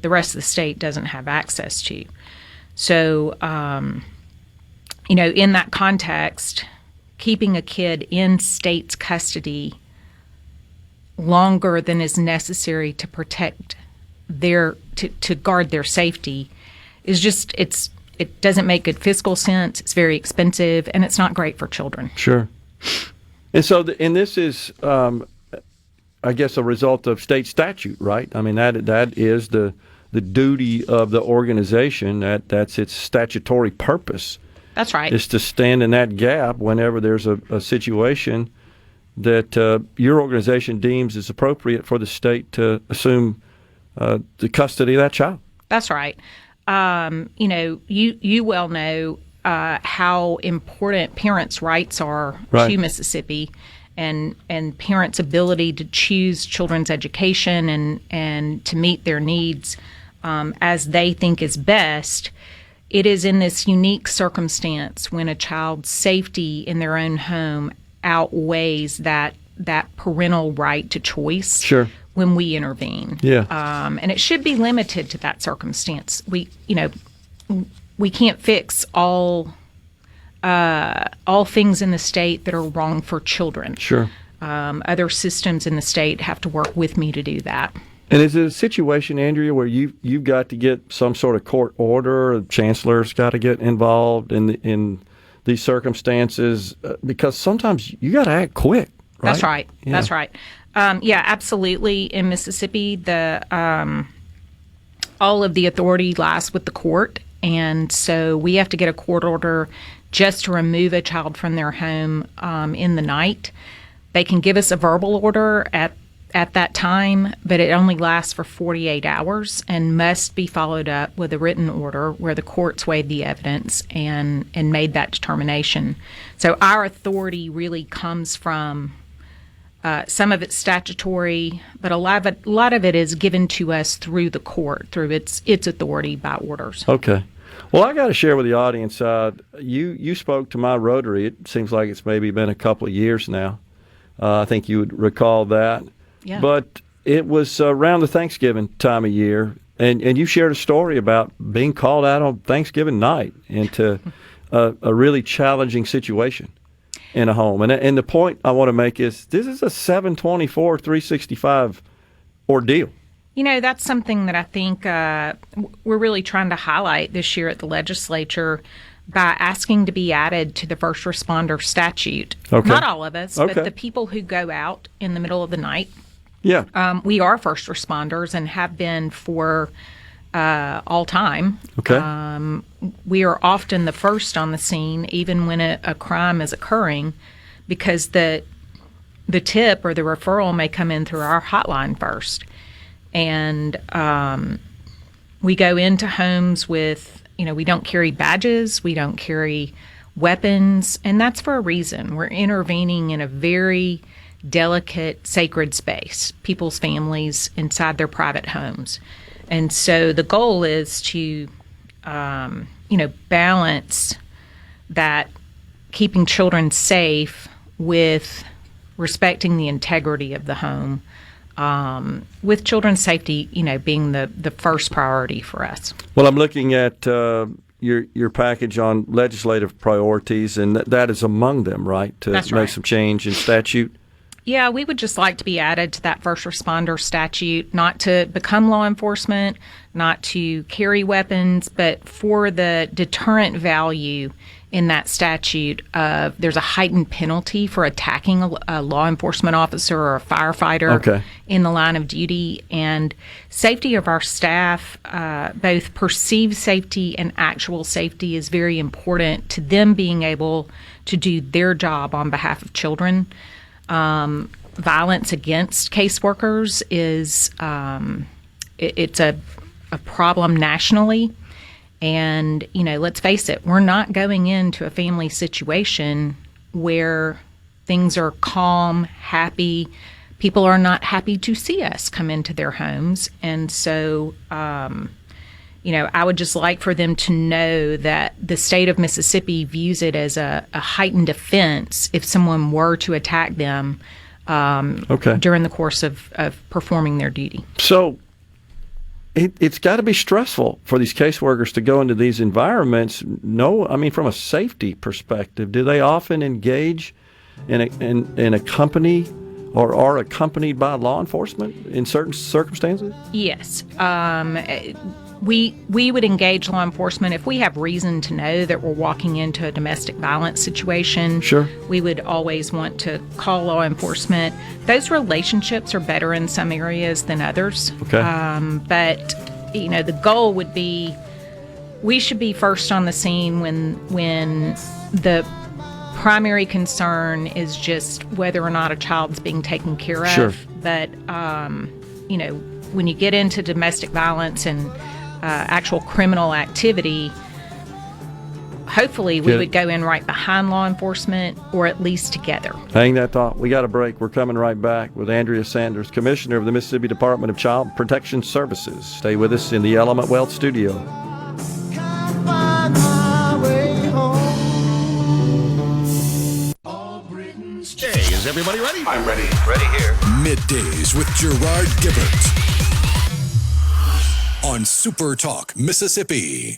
the rest of the state doesn't have access to. So, in that context, keeping a kid in state's custody longer than is necessary to protect to guard their safety is just it doesn't make good fiscal sense. It's very expensive, and it's not great for children. Sure. And so, this is, I guess, a result of state statute, right? I mean, that is the duty of the organization. That's its statutory purpose. That's right. Is to stand in that gap whenever there's a situation that your organization deems is appropriate for the state to assume the custody of that child. That's right. You well know how important parents' rights are to Mississippi, and parents' ability to choose children's education and to meet their needs as they think is best. It is in this unique circumstance when a child's safety in their own home outweighs that parental right to choice. Sure. When we intervene. Yeah. And it should be limited to that circumstance. We can't fix all things in the state that are wrong for children. Sure. Other systems in the state have to work with me to do that. And is it a situation, Andrea, where you've got to get some sort of court order, the chancellor's got to get involved in these circumstances? Because sometimes you got to act quick, right? That's right. Yeah. That's right. Absolutely. In Mississippi, all of the authority lies with the court, and so we have to get a court order just to remove a child from their home in the night. They can give us a verbal order at that time, but it only lasts for 48 hours and must be followed up with a written order where the courts weighed the evidence and made that determination. So our authority really comes from some of it's statutory, but a lot of it is given to us through the court, through its authority by orders. Okay. Well, I got to share with the audience, you spoke to my Rotary. It seems like it's maybe been a couple of years now. I think you would recall that. Yeah. But it was around the Thanksgiving time of year, and you shared a story about being called out on Thanksgiving night into a really challenging situation in a home. And the point I want to make is this is a 7/24, 365 ordeal. That's something that I think we're really trying to highlight this year at the legislature by asking to be added to the first responder statute. Okay. Not all of us, Okay. but the people who go out in the middle of the night. Yeah. We are first responders and have been for all time. Okay. We are often the first on the scene, even when a crime is occurring, because the tip or the referral may come in through our hotline first. And we go into homes with, we don't carry badges, we don't carry weapons, and that's for a reason. We're intervening in a very delicate, sacred space, people's families inside their private homes. And so the goal is to, balance that keeping children safe with respecting the integrity of the home, with children's safety, being the first priority for us. Well, I'm looking at your package on legislative priorities, and that is among them, right? To That's make right. some change in statute. Yeah, we would just like to be added to that first responder statute, not to become law enforcement, not to carry weapons, but for the deterrent value in that statute of there's a heightened penalty for attacking a law enforcement officer or a firefighter in the line of duty, and safety of our staff, both perceived safety and actual safety, is very important to them being able to do their job on behalf of children. Violence against caseworkers is it's a problem nationally. And, let's face it, we're not going into a family situation where things are calm, happy. People are not happy to see us come into their homes. And so, I would just like for them to know that the state of Mississippi views it as a heightened offense if someone were to attack them during the course of performing their duty. So it's got to be stressful for these caseworkers to go into these environments. From a safety perspective, do they often engage in a company or are accompanied by law enforcement in certain circumstances? Yes. We would engage law enforcement if we have reason to know that we're walking into a domestic violence situation. Sure. We would always want to call law enforcement. Those relationships are better in some areas than others. Okay. But the goal would be we should be first on the scene when the primary concern is just whether or not a child's being taken care of. Sure. But when you get into domestic violence and actual criminal activity, hopefully we would go in right behind law enforcement or at least together. Hang that thought. We got a break. We're coming right back with Andrea Sanders, Commissioner of the Mississippi Department of Child Protection Services. Stay with us in the Element Wealth Studio. Hey, is everybody ready? I'm ready. Ready here. Middays with Gerard Gibert on SuperTalk, Mississippi.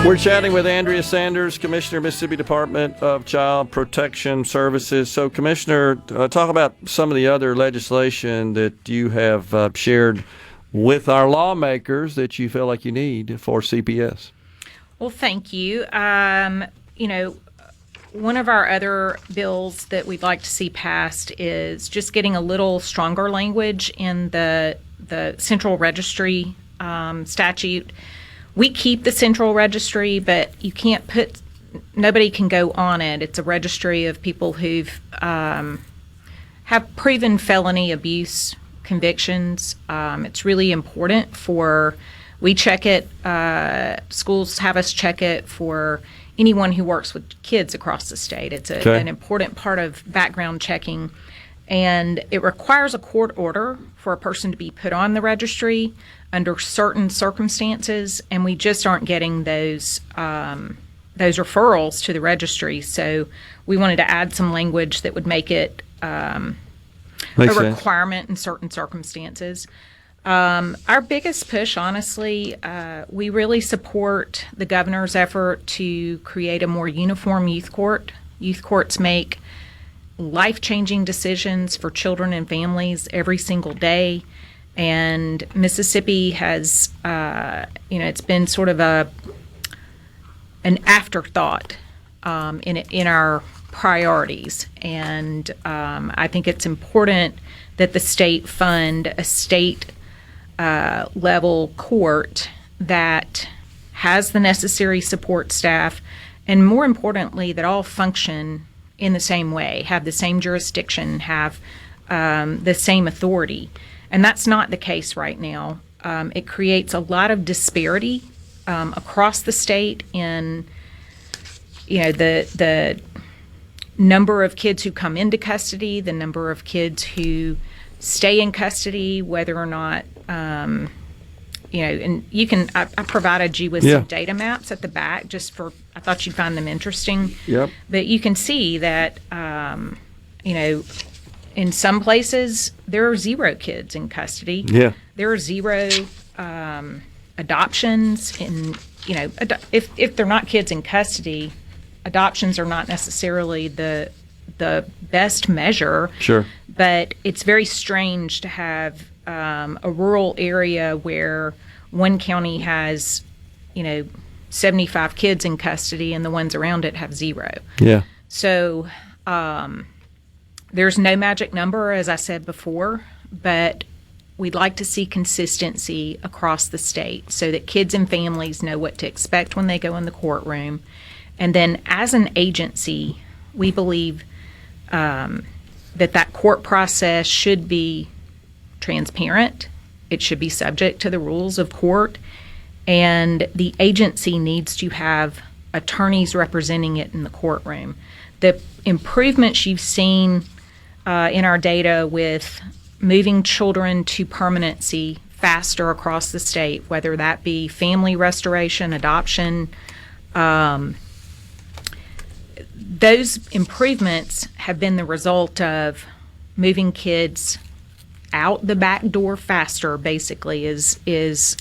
We're chatting with Andrea Sanders, Commissioner, Mississippi Department of Child Protection Services. So, Commissioner, talk about some of the other legislation that you have shared with our lawmakers that you feel like you need for CPS. Well, thank you. One of our other bills that we'd like to see passed is just getting a little stronger language in the central registry statute. We keep the central registry, but nobody can go on it. It's a registry of people who've have proven felony abuse convictions. It's really important we check it, schools have us check it for anyone who works with kids across the state. It's an important part of background checking, and it requires a court order for a person to be put on the registry under certain circumstances, and we just aren't getting those referrals to the registry. So we wanted to add some language that would make it a requirement in certain circumstances. Our biggest push, honestly, we really support the governor's effort to create a more uniform youth court. Youth courts make life-changing decisions for children and families every single day. And Mississippi has, it's been sort of an afterthought in our priorities. And I think it's important that the state fund a state level court that has the necessary support staff, and more importantly, that all function in the same way, have the same jurisdiction, have the same authority. And that's not the case right now. It creates a lot of disparity across the state in, the number of kids who come into custody, the number of kids who stay in custody, whether or not and you can, I provided you with some data maps at the back I thought you'd find them interesting. Yep. But you can see that, in some places there are 0 kids in custody. Yeah. There are 0 adoptions. If they're not kids in custody, adoptions are not necessarily the best measure. Sure. But it's very strange to have a rural area where one county has, 75 kids in custody and the ones around it have 0. Yeah. So there's no magic number, as I said before, but we'd like to see consistency across the state so that kids and families know what to expect when they go in the courtroom. And then as an agency, we believe that court process should be transparent. It should be subject to the rules of court. And the agency needs to have attorneys representing it in the courtroom. The improvements you've seen in our data with moving children to permanency faster across the state, whether that be family restoration, adoption, those improvements have been the result of moving kids out the back door faster, basically, is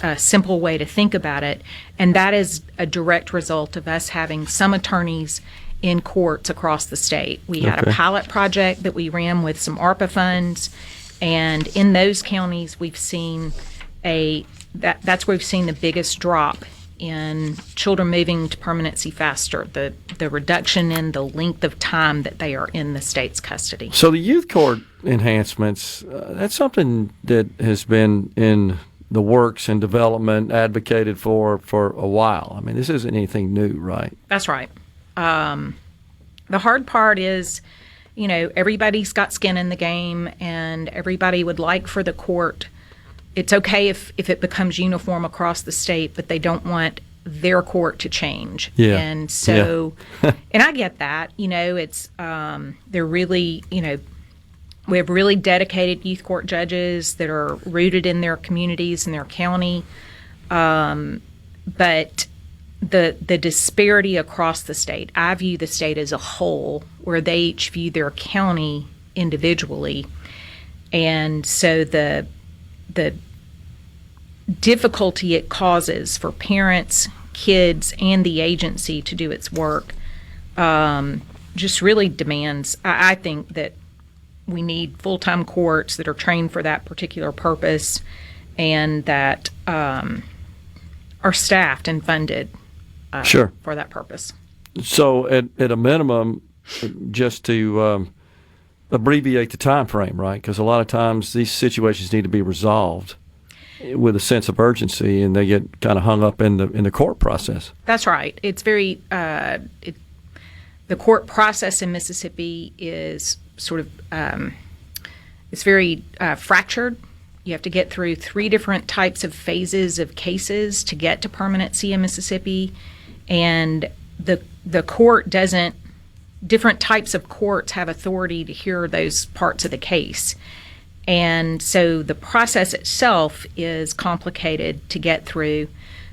a simple way to think about it. And that is a direct result of us having some attorneys in courts across the state. We had a pilot project that we ran with some ARPA funds, and in those counties we've seen that's where we've seen the biggest drop in children moving to permanency faster, the reduction in the length of time that they are in the state's custody. So the youth court enhancements, that's something that has been in the works and development, advocated for a while. I mean, this isn't anything new, right? That's right. The hard part is, everybody's got skin in the game, and everybody would like for the court. It's okay if it becomes uniform across the state, but they don't want their court to change. Yeah. And so, and I get that. It's they're really, we have really dedicated youth court judges that are rooted in their communities and their county. But the disparity across the state, I view the state as a whole, where they each view their county individually. And so the difficulty it causes for parents, kids, and the agency to do its work just really demands, I think, that we need full-time courts that are trained for that particular purpose, and that are staffed and funded for that purpose. So at a minimum, just to abbreviate the time frame, right? Because a lot of times these situations need to be resolved with a sense of urgency, and they get kind of hung up in the court process. That's right. It's very the court process in Mississippi is sort of it's very fractured. You have to get through 3 different types of phases of cases to get to permanency in Mississippi, and the court doesn't. Different types of courts have authority to hear those parts of the case. And so the process itself is complicated to get through,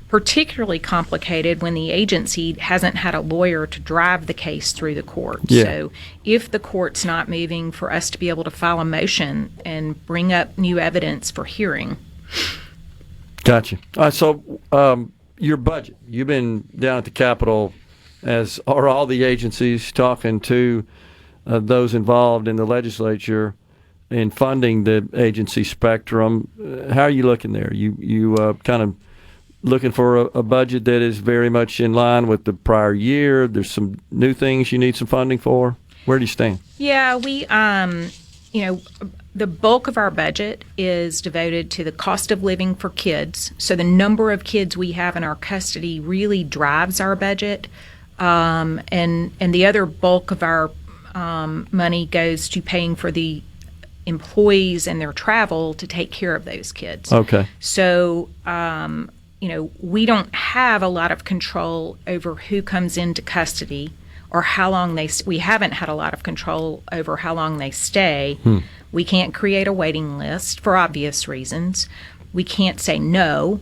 particularly complicated when the agency hasn't had a lawyer to drive the case through the court. Yeah. So if the court's not moving for us to be able to file a motion and bring up new evidence for hearing. Gotcha. All right, so your budget, you've been down at the Capitol, as are all the agencies, talking to those involved in the legislature in funding the agency spectrum. How are you looking there? You kind of looking for a budget that is very much in line with the prior year? There's some new things you need some funding for? Where do you stand? Yeah, we, the bulk of our budget is devoted to the cost of living for kids. So the number of kids we have in our custody really drives our budget. And the other bulk of our money goes to paying for the employees and their travel to take care of those kids. Okay. So, we don't have a lot of control over who comes into custody or how long we haven't had a lot of control over how long they stay. We can't create a waiting list for obvious reasons. We can't say no.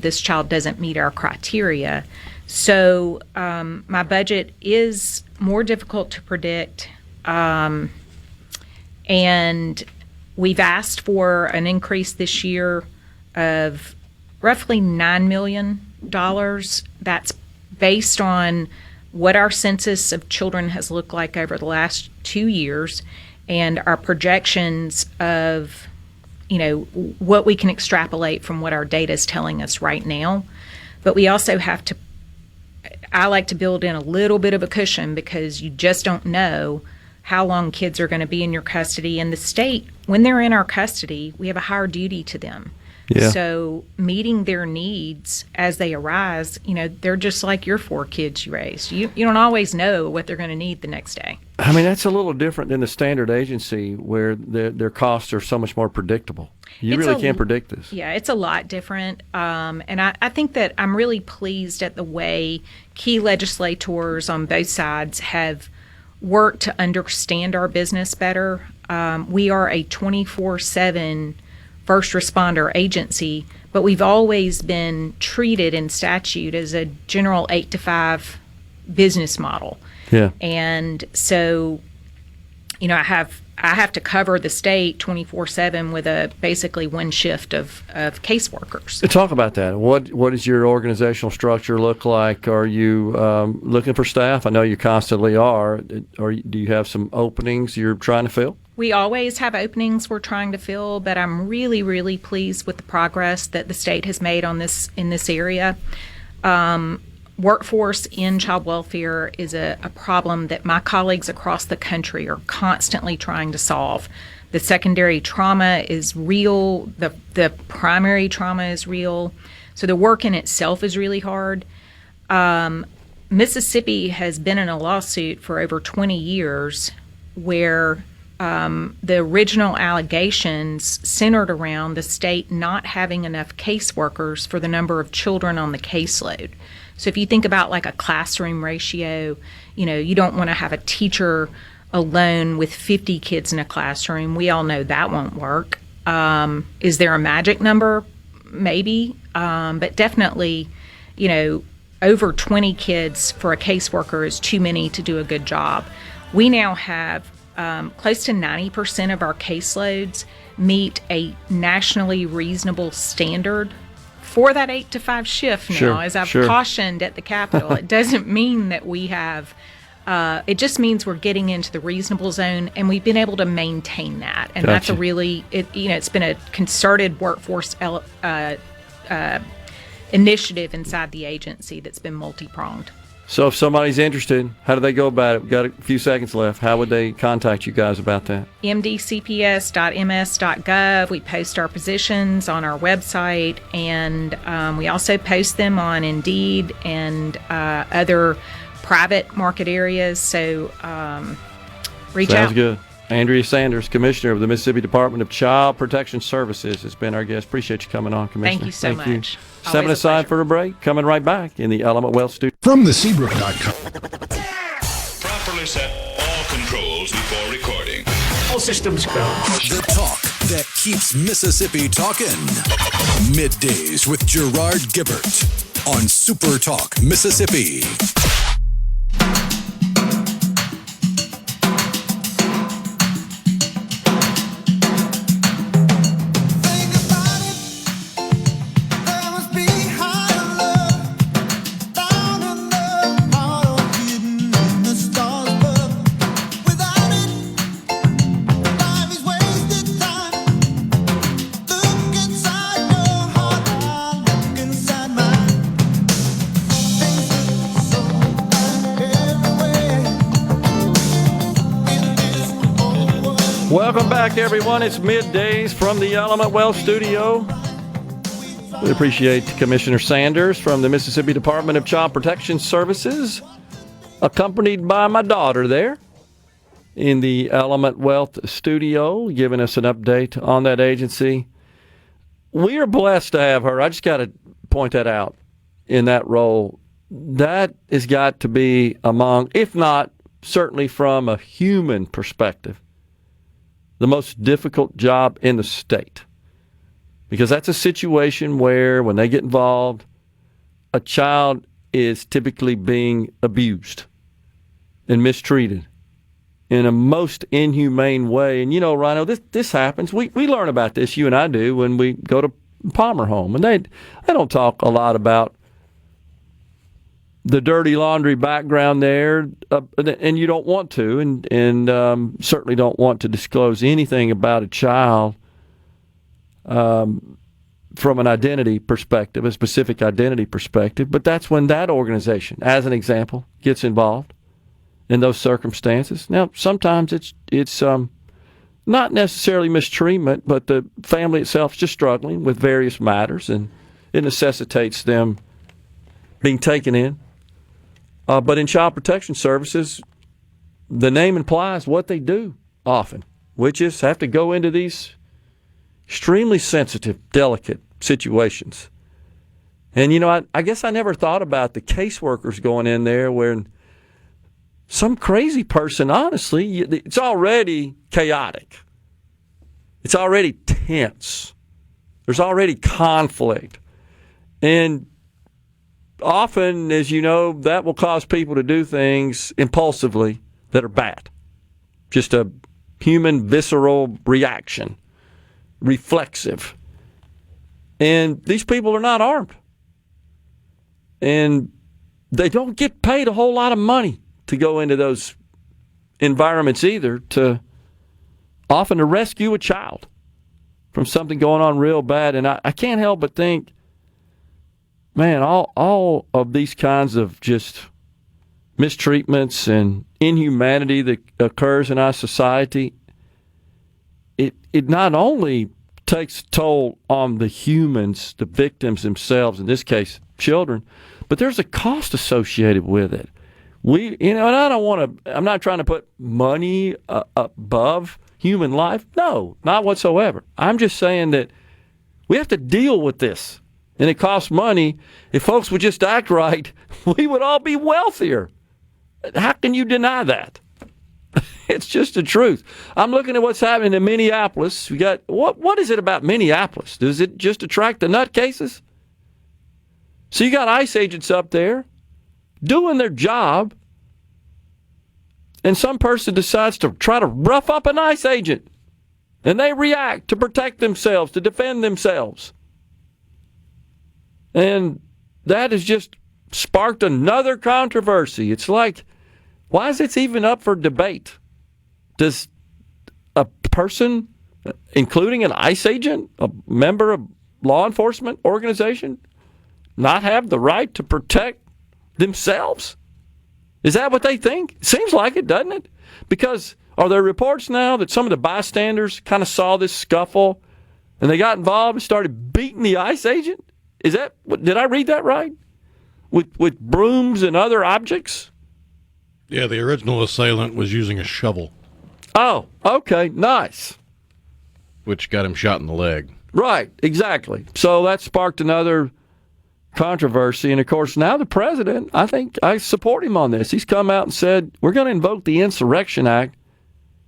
this child doesn't meet our criteria. So my budget is more difficult to predict, and we've asked for an increase this year of roughly $9 million. That's based on what our census of children has looked like over the last 2 years and our projections of, what we can extrapolate from what our data is telling us right now. But we also have to, I like to build in a little bit of a cushion because you just don't know how long kids are going to be in your custody. And the state, when they're in our custody, we have a higher duty to them. Yeah. So meeting their needs as they arise, they're just like your 4 kids you raised. You don't always know what they're going to need the next day. I mean, that's a little different than the standard agency where their costs are so much more predictable. You really can't predict this. Yeah, it's a lot different. And I think that I'm really pleased at the way key legislators on both sides have worked to understand our business better. We are a 24/7 first responder agency, but we've always been treated in statute as a general 8 to 5 business model. Yeah. And so, I have to cover the state 24/7 with basically one shift of caseworkers. Talk about that. What does your organizational structure look like? Are you looking for staff? I know you constantly are. Or do you have some openings you're trying to fill? We always have openings we're trying to fill, but I'm really, really pleased with the progress that the state has made in this area. Workforce in child welfare is a problem that my colleagues across the country are constantly trying to solve. The secondary trauma is real. The primary trauma is real. So the work in itself is really hard. Mississippi has been in a lawsuit for over 20 years where the original allegations centered around the state not having enough caseworkers for the number of children on the caseload. So if you think about like a classroom ratio, you don't want to have a teacher alone with 50 kids in a classroom. We all know that won't work. Is there a magic number? Maybe. But definitely, over 20 kids for a caseworker is too many to do a good job. We now have close to 90% of our caseloads meet a nationally reasonable standard for that 8 to 5 shift now. Sure, as I've sure. cautioned at the Capitol, it doesn't mean that we have, it just means we're getting into the reasonable zone, and we've been able to maintain that. And that's a really, it's been a concerted workforce initiative inside the agency that's been multi-pronged. So if somebody's interested, how do they go about it? We've got a few seconds left. How would they contact you guys about that? MDCPS.ms.gov. We post our positions on our website, and we also post them on Indeed and other private market areas. So reach out. Sounds good. Andrea Sanders, Commissioner of the Mississippi Department of Child Protection Services, has been our guest. Appreciate you coming on, Commissioner. Thank you so much. Stepping aside for a break. Coming right back in the Element Wealth studio. From theseabrook.com. Properly set all controls before recording. All systems go. The talk that keeps Mississippi talking. Middays with Gerard Gibert on SuperTalk Mississippi. Welcome back, everyone. It's Middays from the Element Wealth studio. We appreciate Commissioner Sanders from the Mississippi Department of Child Protection Services, accompanied by my daughter there in the Element Wealth studio, giving us an update on that agency. We are blessed to have her. I just got to point that out in that role. That has got to be among, if not certainly from a human perspective, the most difficult job in the state, because that's a situation where, when they get involved, a child is typically being abused and mistreated in a most inhumane way. And, Rhino, this happens. We learn about this, you and I do, when we go to Palmer Home. And they don't talk a lot about the dirty laundry background there, and you don't want to, and certainly don't want to disclose anything about a child from an identity perspective, a specific identity perspective. But that's when that organization, as an example, gets involved in those circumstances. Now, sometimes it's not necessarily mistreatment, but the family itself is just struggling with various matters, and it necessitates them being taken in. But in child protection services, the name implies what they do often, which is have to go into these extremely sensitive, delicate situations. And, I guess I never thought about the caseworkers going in there where some crazy person, honestly, it's already chaotic. It's already tense. There's already conflict. And often, as you know, that will cause people to do things impulsively that are bad. Just a human visceral reaction, reflexive. And these people are not armed. And they don't get paid a whole lot of money to go into those environments either, often to rescue a child from something going on real bad. And I can't help but think, man, all of these kinds of just mistreatments and inhumanity that occurs in our society, it not only takes a toll on the humans, the victims themselves, in this case, children, but there's a cost associated with it. And I'm not trying to put money above human life. No, not whatsoever. I'm just saying that we have to deal with this. And it costs money. If folks would just act right, we would all be wealthier. How can you deny that? It's just the truth. I'm looking at what's happening in Minneapolis. We got what is it about Minneapolis? Does it just attract the nutcases? So you got ICE agents up there doing their job, and some person decides to try to rough up an ICE agent, and they react to protect themselves, to defend themselves. And that has just sparked another controversy. It's like, why is this even up for debate? Does a person, including an ICE agent, a member of law enforcement organization, not have the right to protect themselves? Is that what they think? It seems like it, doesn't it? Because are there reports now that some of the bystanders kind of saw this scuffle and they got involved and started beating the ICE agent? Did I read that right? With brooms and other objects? Yeah, the original assailant was using a shovel. Oh, okay, nice. Which got him shot in the leg. Right, exactly. So that sparked another controversy. And, of course, now the president, I think I support him on this. He's come out and said, we're going to invoke the Insurrection Act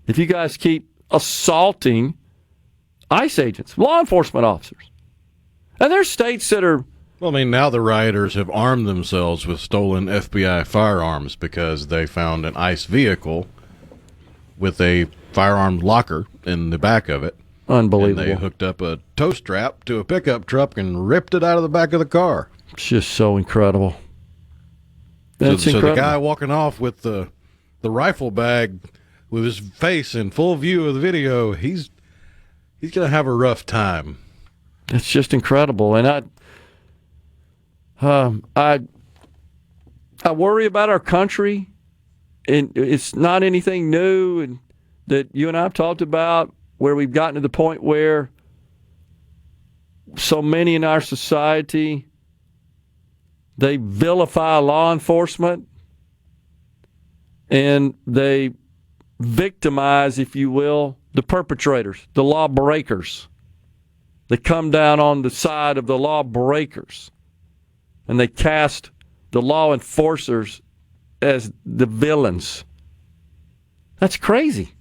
if you guys keep assaulting ICE agents, law enforcement officers. And there's states that are... Well, I mean, now the rioters have armed themselves with stolen FBI firearms because they found an ICE vehicle with a firearm locker in the back of it. Unbelievable. And they hooked up a tow strap to a pickup truck and ripped it out of the back of the car. It's just so incredible. That's incredible. So the guy incredible. walking off with the rifle bag with his face in full view of the video, he's going to have a rough time. It's just incredible. And I worry about our country, and it's not anything new and that you and I have talked about, where we've gotten to the point where so many in our society, they vilify law enforcement and they victimize, if you will, the perpetrators, the law breakers. They come down on the side of the law breakers and they cast the law enforcers as the villains. That's crazy.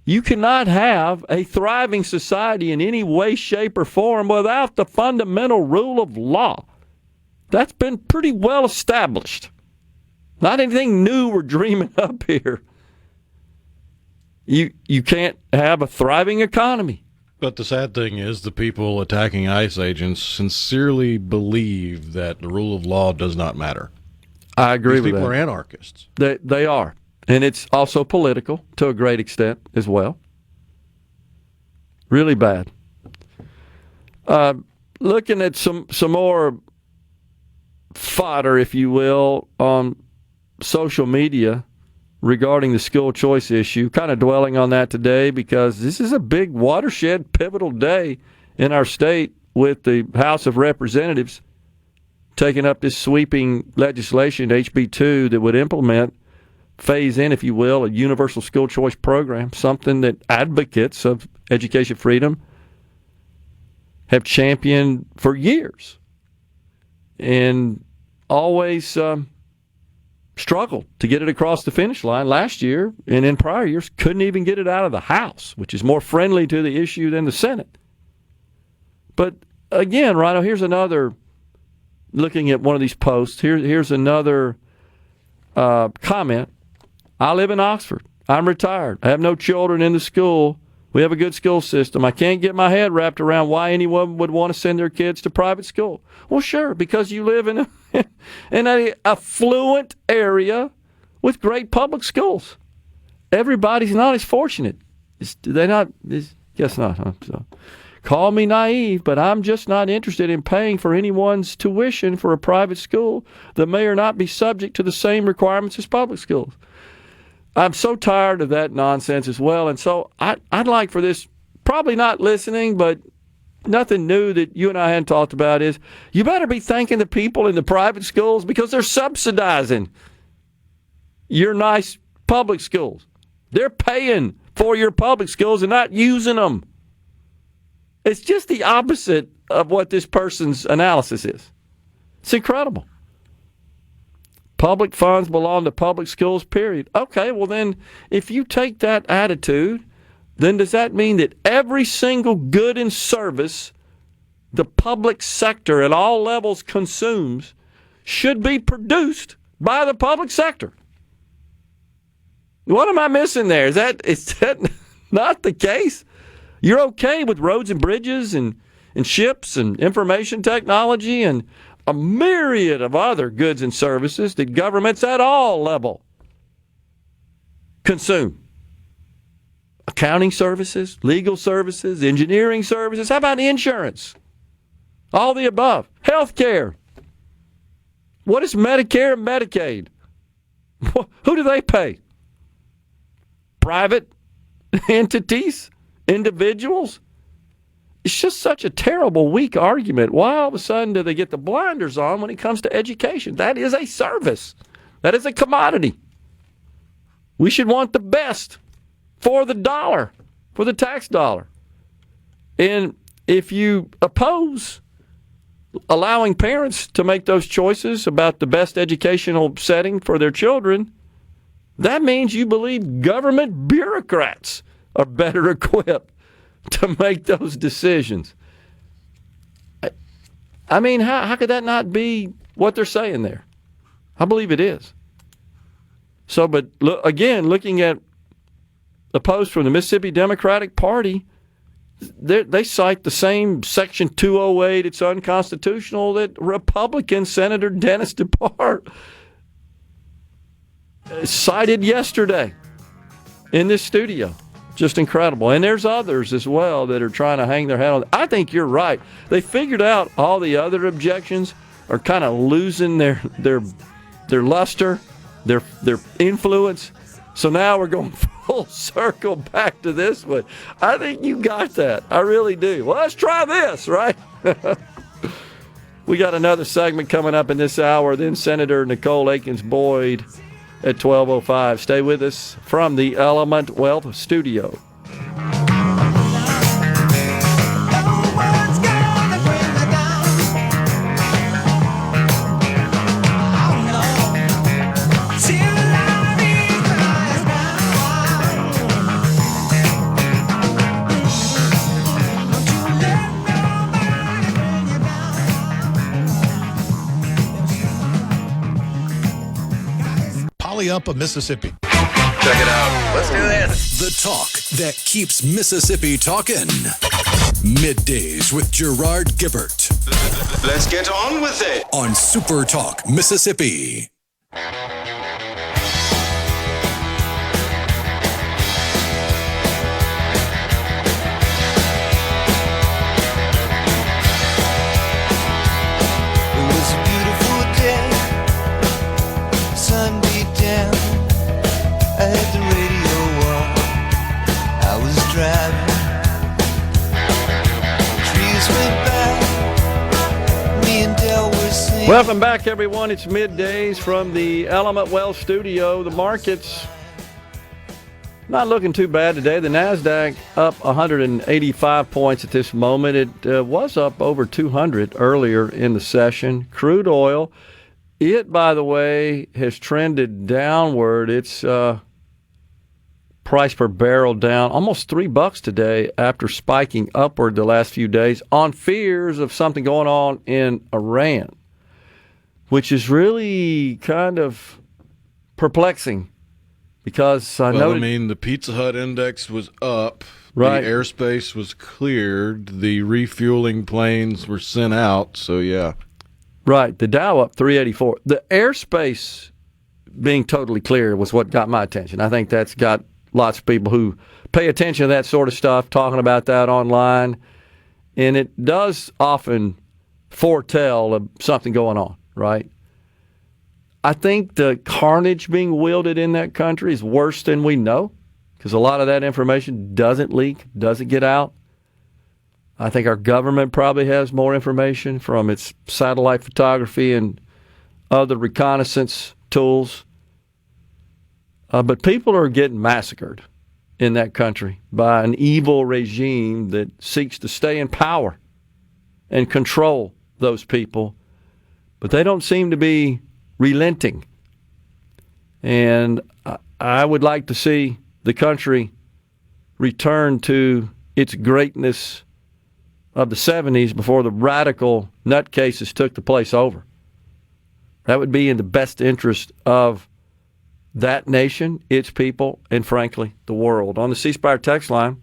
You cannot have a thriving society in any way, shape, or form without the fundamental rule of law. That's been pretty well established. Not anything new we're dreaming up here. You can't have a thriving economy. But the sad thing is the people attacking ICE agents sincerely believe that the rule of law does not matter. I agree with that. These people are anarchists. They are. And it's also political to a great extent as well. Really bad. Looking at some more fodder, if you will, on social media regarding the school choice issue, kind of dwelling on that today because this is a big watershed, pivotal day in our state with the House of Representatives taking up this sweeping legislation, HB 2, that would implement, phase in, if you will, a universal school choice program, something that advocates of education freedom have championed for years and always struggled to get it across the finish line. Last year and in prior years couldn't even get it out of the House, which is more friendly to the issue than the Senate. But again, Rhino, here's another, looking at one of these posts, here's another comment. I live in Oxford. I'm retired. I have no children in the school. We have a good school system. I can't get my head wrapped around why anyone would want to send their kids to private school. Well, sure, because you live in an affluent area with great public schools. Everybody's not as fortunate. Guess not, huh? So, call me naive, but I'm just not interested in paying for anyone's tuition for a private school that may or not be subject to the same requirements as public schools. I'm so tired of that nonsense as well. And so I'd like for this, probably not listening, but nothing new that you and I hadn't talked about is you better be thanking the people in the private schools because they're subsidizing your nice public schools. They're paying for your public schools and not using them. It's just the opposite of what this person's analysis is. It's incredible. Public funds belong to public schools, period. Okay, well then, if you take that attitude, then does that mean that every single good and service the public sector at all levels consumes should be produced by the public sector? What am I missing there? Is that not the case? You're okay with roads and bridges and ships and information technology and a myriad of other goods and services that governments at all level consume. Accounting services, legal services, engineering services. How about insurance? All the above. Health care. What is Medicare and Medicaid? Who do they pay? Private entities? Individuals? It's just such a terrible, weak argument. Why all of a sudden do they get the blinders on when it comes to education? That is a service. That is a commodity. We should want the best for the dollar, for the tax dollar. And if you oppose allowing parents to make those choices about the best educational setting for their children, that means you believe government bureaucrats are better equipped to make those decisions. I mean, how could that not be what they're saying there? I believe it is. So, but again, looking at a post from the Mississippi Democratic Party, they cite the same Section 208, it's unconstitutional, that Republican Senator Dennis DeBart cited yesterday in this studio. Just incredible. And there's others as well that are trying to hang their hat on. I think you're right. They figured out all the other objections are kind of losing their luster, their influence. So now we're going full circle back to this one. I think you got that. I really do. Well, let's try this, right? We got another segment coming up in this hour. Then Senator Nicole Akins-Boyd at 12:05. Stay with us from the Element Wealth Studio. Rally Up a Mississippi. Check it out. Let's do this. The talk that keeps Mississippi talking. Middays with Gerard Gibert. Let's get on with it. On SuperTalk, Mississippi. Welcome back, everyone. It's Middays from the Element Wealth studio. The market's not looking too bad today. The NASDAQ up 185 points at this moment. It was up over 200 earlier in the session. Crude oil, it, by the way, has trended downward. It's price per barrel down almost $3 today after spiking upward the last few days on fears of something going on in Iran, which is really kind of perplexing because I mean, the Pizza Hut index was up. Right. The airspace was cleared. The refueling planes were sent out. So, yeah. Right. The Dow up 384. The airspace being totally clear was what got my attention. I think that's got lots of people who pay attention to that sort of stuff talking about that online. And it does often foretell of something going on. Right? I think the carnage being wielded in that country is worse than we know because a lot of that information doesn't leak, doesn't get out. I think our government probably has more information from its satellite photography and other reconnaissance tools. But people are getting massacred in that country by an evil regime that seeks to stay in power and control those people. But they don't seem to be relenting. And I would like to see the country return to its greatness of the 70s before the radical nutcases took the place over. That would be in the best interest of that nation, its people, and frankly, the world. On the C Spire text line,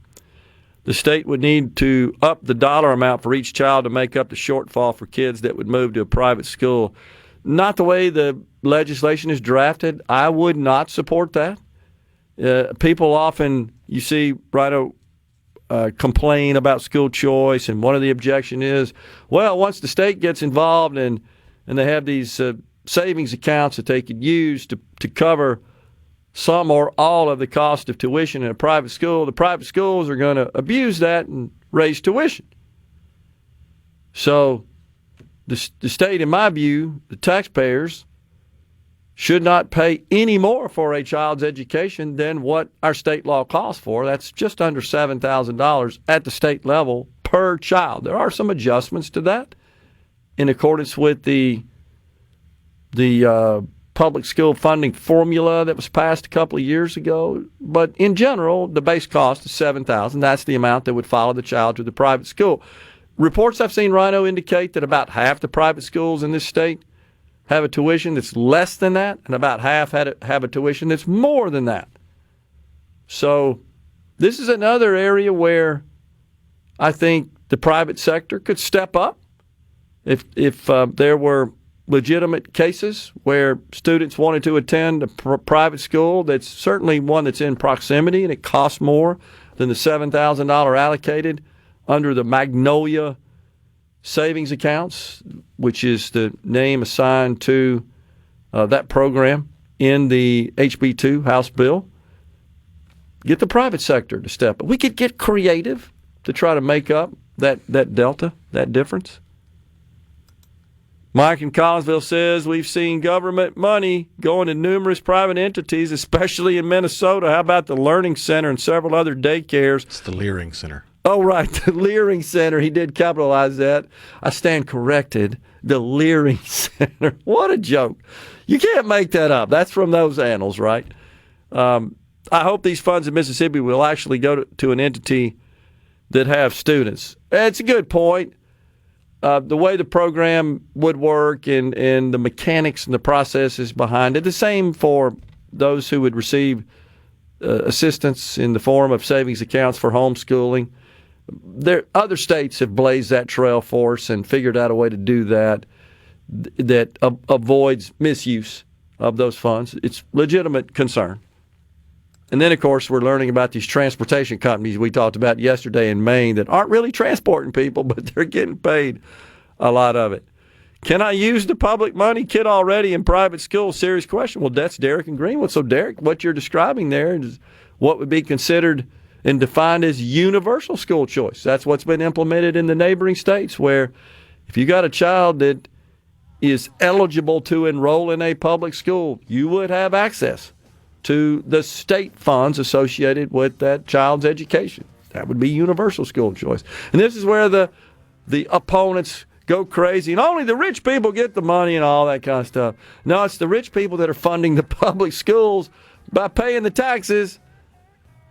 the state would need to up the dollar amount for each child to make up the shortfall for kids that would move to a private school. Not the way the legislation is drafted. I would not support that. People often, you see, complain about school choice, and one of the objections is, well, once the state gets involved and they have these savings accounts that they could use to cover some or all of the cost of tuition in a private school, the private schools are going to abuse that and raise tuition. So the state, in my view, the taxpayers, should not pay any more for a child's education than what our state law calls for. That's just under $7,000 at the state level per child. There are some adjustments to that in accordance with the public school funding formula that was passed a couple of years ago. But in general, the base cost is $7,000. That's the amount that would follow the child to the private school. Reports I've seen, Rhino, indicate that about half the private schools in this state have a tuition that's less than that, and about half have a tuition that's more than that. So this is another area where I think the private sector could step up if there were legitimate cases where students wanted to attend a private school that's certainly one that's in proximity and it costs more than the $7,000 allocated under the Magnolia savings accounts, which is the name assigned to that program in the HB2 House bill. Get the private sector to step up. We could get creative to try to make up that delta, that difference. Mike in Collinsville says, we've seen government money going to numerous private entities, especially in Minnesota. How about the Learning Center and several other daycares? It's the Leering Center. Oh, right, the Leering Center. He did capitalize that. I stand corrected. The Leering Center. What a joke. You can't make that up. That's from those annals, right? I hope these funds in Mississippi will actually go to an entity that have students. It's a good point. The way the program would work and the mechanics and the processes behind it, the same for those who would receive assistance in the form of savings accounts for homeschooling. Other states have blazed that trail for us and figured out a way to do that avoids misuse of those funds. It's legitimate concern. And then, of course, we're learning about these transportation companies we talked about yesterday in Maine that aren't really transporting people, but they're getting paid a lot of it. Can I use the public money? Kid already in private school? Serious question. Well, that's Derek in Greenwood. So, Derek, what you're describing there is what would be considered and defined as universal school choice. That's what's been implemented in the neighboring states, where if you got a child that is eligible to enroll in a public school, you would have access to the state funds associated with that child's education. That would be universal school choice. And this is where the opponents go crazy, and only the rich people get the money and all that kind of stuff. No, it's the rich people that are funding the public schools by paying the taxes.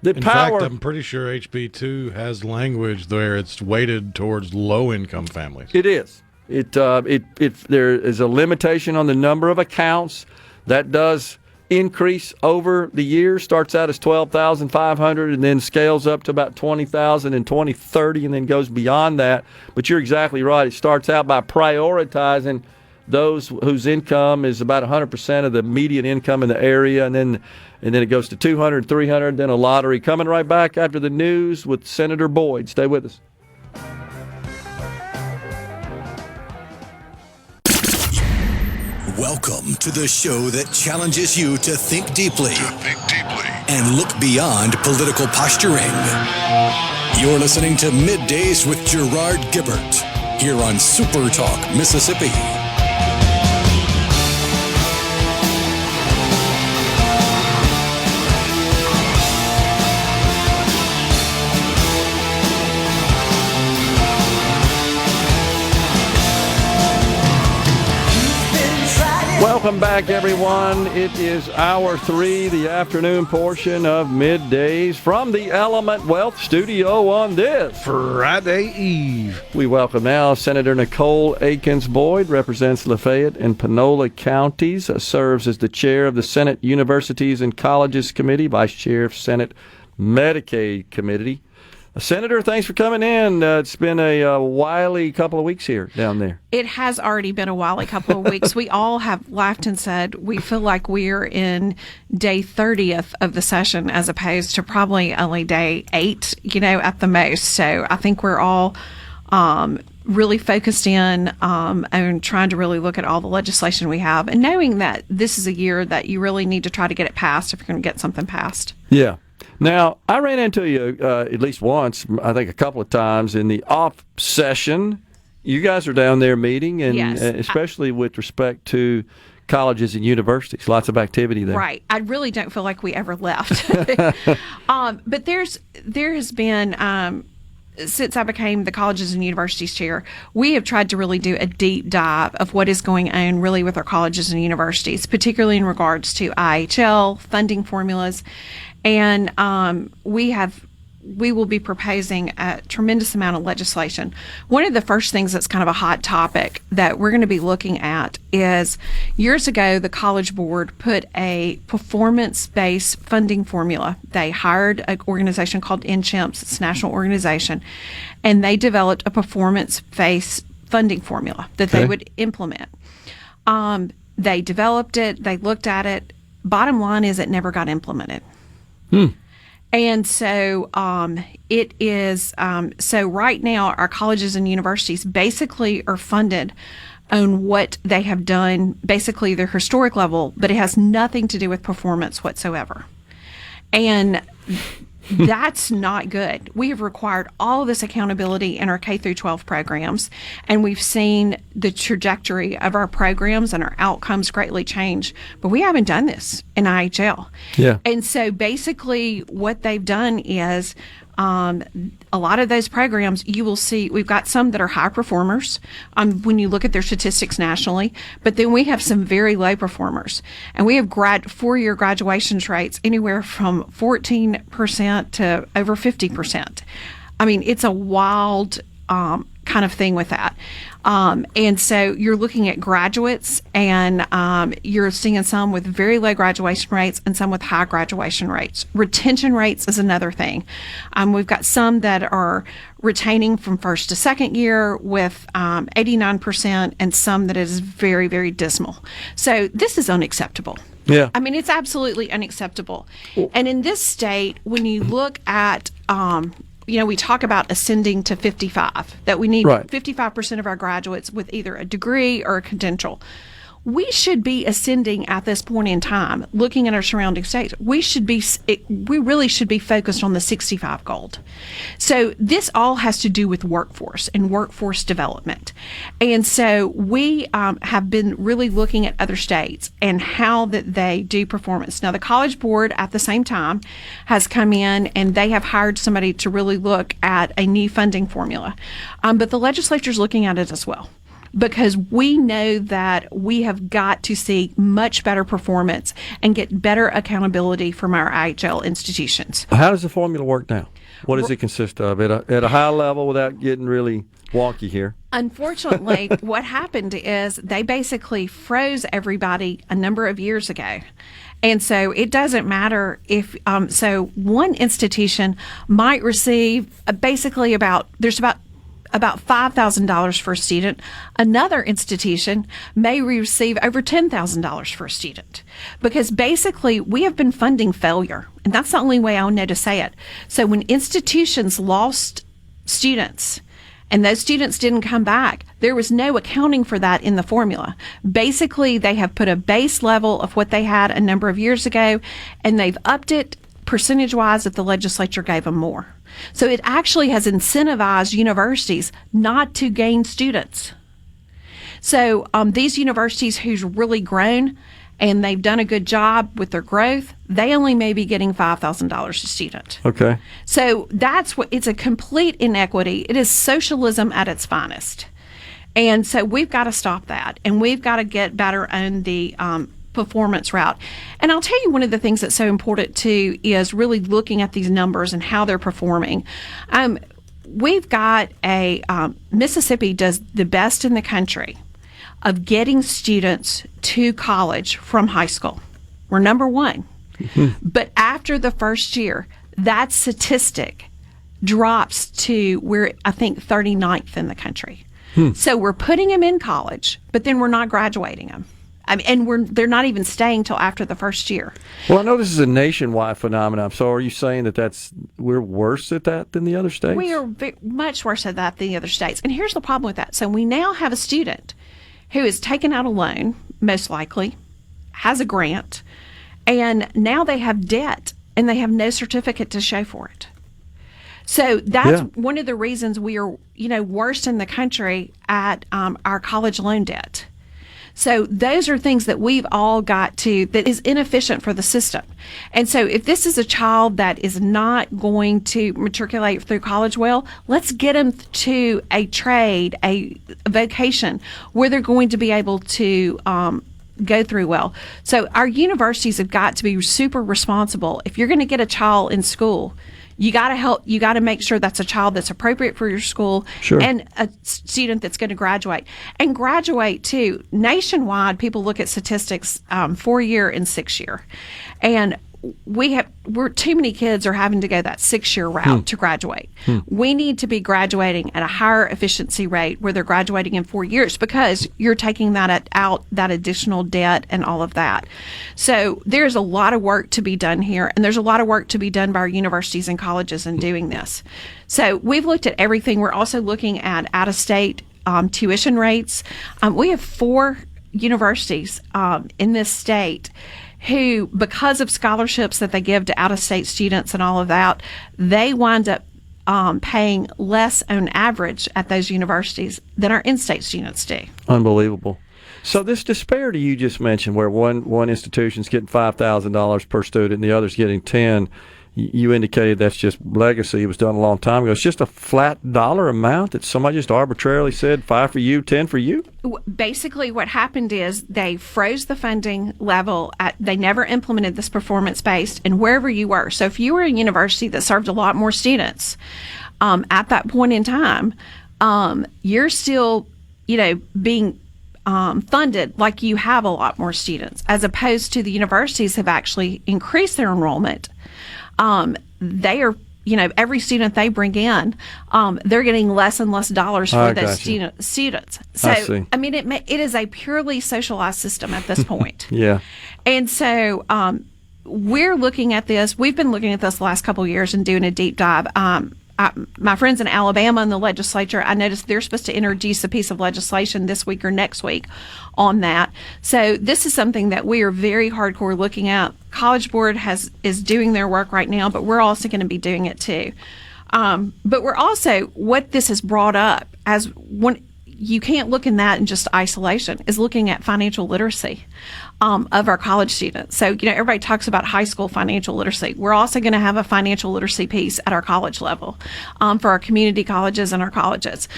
In fact, I'm pretty sure HB 2 has language where it's weighted towards low-income families. It is. There is a limitation on the number of accounts. That does increase over the years. Starts out as $12,500 and then scales up to about $20,000 in 2030 and then goes beyond that. But you're exactly right. It starts out by prioritizing those whose income is about 100% of the median income in the area, and then it goes to 200, 300, then a lottery. Coming right back after the news with Senator Boyd. Stay with us. Welcome to the show that challenges you to think deeply and look beyond political posturing. You're listening to Middays with Gerard Gibert here on SuperTalk, Mississippi. Welcome back, everyone. It is hour 3, the afternoon portion of Middays from the Element Wealth Studio on this Friday Eve. We welcome now Senator Nicole Akins-Boyd, represents Lafayette and Panola counties, serves as the chair of the Senate Universities and Colleges Committee, vice chair of Senate Medicaid Committee. Senator, thanks for coming in. It's been a wily couple of weeks here down there. It has already been a wily couple of weeks. We all have laughed and said we feel like we're in day 30th of the session as opposed to probably only day 8, at the most. So I think we're all really focused in on trying to really look at all the legislation we have and knowing that this is a year that you really need to try to get it passed if you're going to get something passed. Yeah. Now, I ran into you at least once, I think a couple of times, in the off session. You guys are down there meeting, and yes. Especially with respect to colleges and universities. Lots of activity there. Right. I really don't feel like we ever left. But there has been, since I became the colleges and universities chair, we have tried to really do a deep dive of what is going on really with our colleges and universities, particularly in regards to IHL, funding formulas. And we will be proposing a tremendous amount of legislation. One of the first things that's kind of a hot topic that we're going to be looking at is years ago, the College Board put a performance-based funding formula. They hired an organization called NCHIMPS, it's a national organization, and they developed a performance-based funding formula that they would implement. They developed it, they looked at it. Bottom line is it never got implemented. And so it is, so right now our colleges and universities basically are funded on what they have done, basically their historic level, but it has nothing to do with performance whatsoever. And that's not good. We have required all of this accountability in our K through 12 programs, and we've seen the trajectory of our programs and our outcomes greatly change, but we haven't done this in IHL. Yeah. And so basically what they've done is a lot of those programs, you will see, we've got some that are high performers when you look at their statistics nationally, but then we have some very low performers. And we have four-year graduation rates anywhere from 14% to over 50%. I mean, it's a wild kind of thing with that. And so you're looking at graduates, and you're seeing some with very low graduation rates and some with high graduation rates. Retention rates is another thing. We've got some that are retaining from first to second year with 89%, and some that is very, very dismal. So this is unacceptable. Yeah. I mean, it's absolutely unacceptable. And in this state, when you look at, we talk about ascending to 55, that we need 55% of our graduates with either a degree or a credential. We should be ascending at this point in time, looking at our surrounding states. We really should be focused on the 65 goal. So this all has to do with workforce and workforce development. And so we have been really looking at other states and how that they do performance. Now, the College Board at the same time has come in, and they have hired somebody to really look at a new funding formula. But the legislature is looking at it as well, because we know that we have got to see much better performance and get better accountability from our IHL institutions. How does the formula work now? What does it consist of at a high level, without getting really wonky here? Unfortunately, what happened is they basically froze everybody a number of years ago. And so it doesn't matter if, so one institution might receive basically about $5,000 for a student. Another institution may receive over $10,000 for a student, because basically we have been funding failure, and that's the only way I know to say it. So when institutions lost students and those students didn't come back, there was no accounting for that in the formula. Basically, they have put a base level of what they had a number of years ago, and they've upped it percentage-wise if the legislature gave them more. So it actually has incentivized universities not to gain students. So these universities who's really grown and they've done a good job with their growth, they only may be getting $5,000 a student. Okay. So it's a complete inequity. It is socialism at its finest. And so we've got to stop that, and we've got to get better on the performance route. And I'll tell you, one of the things that's so important too is really looking at these numbers and how they're performing. We've got Mississippi does the best in the country of getting students to college from high school. We're number one. But after the first year, that statistic drops to, we're, I think, 39th in the country. So we're putting them in college, but then we're not graduating them. And they're not even staying till after the first year. Well, I know this is a nationwide phenomenon. So are you saying that we're worse at that than the other states? We are much worse at that than the other states. And here's the problem with that. So we now have a student who has taken out a loan, most likely, has a grant, and now they have debt, and they have no certificate to show for it. So that's one of the reasons we are, worst in the country at our college loan debt. So those are things that we've all got that is inefficient for the system. And so if this is a child that is not going to matriculate through college well, let's get them to a trade, a vocation where they're going to be able to go through well. So our universities have got to be super responsible. If you're going to get a child in school, you got to make sure that's a child that's appropriate for your school, and a student that's going to graduate. And graduate, too. Nationwide, people look at statistics 4-year and 6-year. And too many kids are having to go that 6-year route to graduate. We need to be graduating at a higher efficiency rate where they're graduating in 4 years, because you're taking that out, that additional debt and all of that. So there's a lot of work to be done here, and there's a lot of work to be done by our universities and colleges in doing this. So we've looked at everything. We're also looking at out-of-state tuition rates. We have 4 universities in this state who, because of scholarships that they give to out-of-state students and all of that, they wind up paying less on average at those universities than our in-state students do. Unbelievable. So this disparity you just mentioned, where one institution's getting $5,000 per student and the other's getting $10,000, you indicated that's just legacy. It was done a long time ago. It's just a flat dollar amount that somebody just arbitrarily said, 5 for you, 10 for you? Basically, what happened is they froze the funding level. They never implemented this performance-based, and wherever you were. So if you were a university that served a lot more students, at that point in time, you're still, being funded like you have a lot more students, as opposed to the universities have actually increased their enrollment. They are, every student they bring in, they're getting less and less dollars for those students. So, I mean, it is a purely socialized system at this point. Yeah. And so we're looking at this. We've been looking at this the last couple of years and doing a deep dive. My friends in Alabama in the legislature, I noticed they're supposed to introduce a piece of legislation this week or next week on that. So this is something that we are very hardcore looking at. College Board is doing their work right now, but we're also going to be doing it too. But we're also, what this has brought up as one, you can't look in that in just isolation, is looking at financial literacy of our college students. So, everybody talks about high school financial literacy. We're also going to have a financial literacy piece at our college level for our community colleges and our colleges,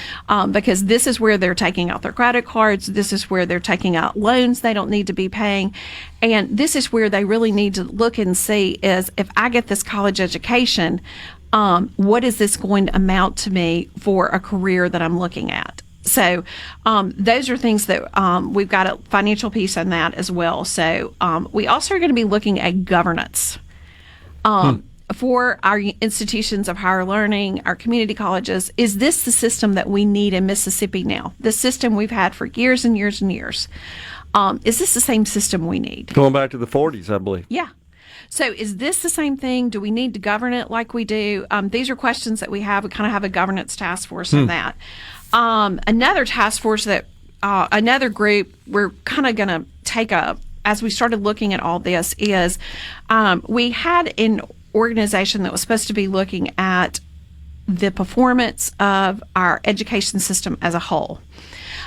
because this is where they're taking out their credit cards. This is where they're taking out loans they don't need to be paying. And this is where they really need to look and see is, if I get this college education, what is this going to amount to me for a career that I'm looking at? So those are things that we've got a financial piece on that as well. So we also are going to be looking at governance for our institutions of higher learning, our community colleges. Is this the system that we need in Mississippi now? The system we've had for years and years and years. Is this the same system we need? Going back to the 40s, I believe. Yeah. So is this the same thing? Do we need to govern it like we do? These are questions that we have. We kind of have a governance task force on that. Another task force that, another group we're kind of going to take up as we started looking at all this is, we had an organization that was supposed to be looking at the performance of our education system as a whole.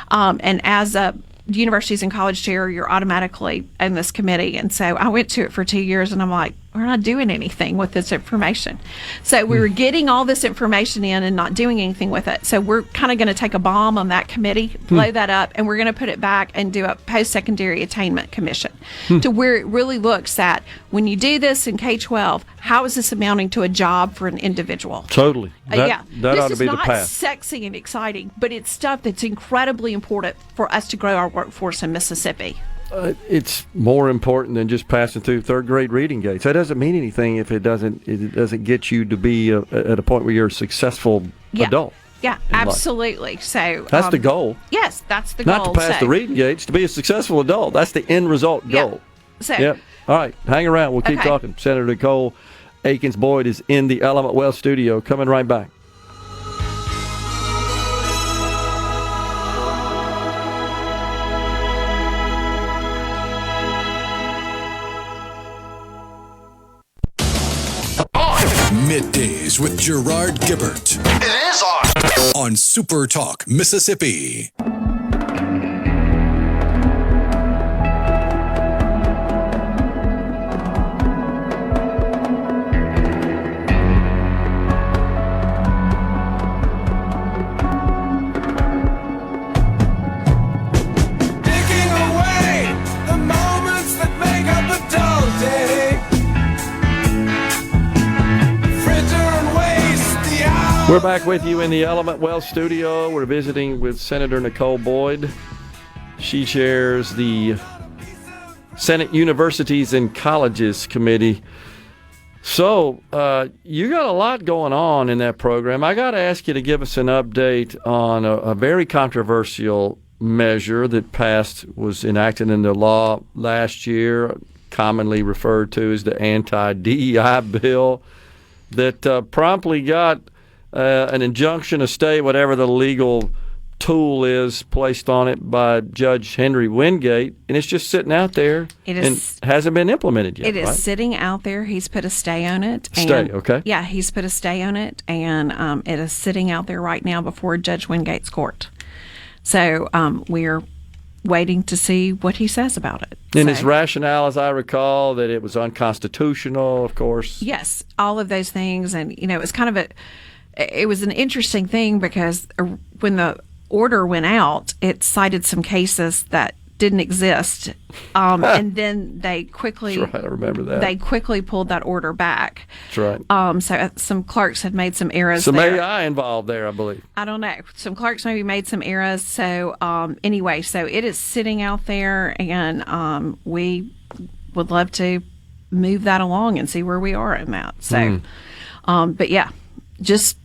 And as a universities and college chair, you're automatically in this committee. And so I went to it for 2 years and I'm like, we're not doing anything with this information. So we were getting all this information in and not doing anything with it. So we're kind of going to take a bomb on that committee, blow that up, and we're going to put it back and do a post-secondary attainment commission to where it really looks at, when you do this in K-12, how is this amounting to a job for an individual? Totally. That ought to be the path. This is not sexy and exciting, but it's stuff that's incredibly important for us to grow our workforce in Mississippi. It's more important than just passing through third grade reading gates. That doesn't mean anything if it doesn't get you to be at a point where you're a successful adult. Yeah, absolutely. So that's the goal. Yes, that's the goal. Not to pass the reading gates, to be a successful adult. That's the end result goal. So, yep. All right, hang around. We'll keep talking. Senator Nicole Akins-Boyd is in the Element Wealth studio. Coming right back. Middays with Gerard Gibert. It is on SuperTalk, Mississippi. We're back with you in the Element Wealth studio. We're visiting with Senator Nicole Boyd. She chairs the Senate Universities and Colleges Committee. So you got a lot going on in that program. I got to ask you to give us an update on a very controversial measure that was enacted into law last year, commonly referred to as the anti-DEI bill, that promptly got an injunction, a stay, whatever the legal tool is, placed on it by Judge Henry Wingate, and it's just sitting out there and hasn't been implemented yet. It is sitting out there. He's put a stay on it. Stay, okay. Yeah, he's put a stay on it, and it is sitting out there right now before Judge Wingate's court. So we're waiting to see what he says about it. And his rationale, as I recall, that it was unconstitutional, of course. Yes, all of those things. And, it was kind of it was an interesting thing because when the order went out, it cited some cases that didn't exist, and then they quickly That's right, I remember that. They quickly pulled that order back. That's right. So some clerks had made some errors. Some there. AI involved there, I believe. I don't know. Some clerks maybe made some errors. So anyway, so it is sitting out there, and we would love to move that along and see where we are in that. So, but yeah, just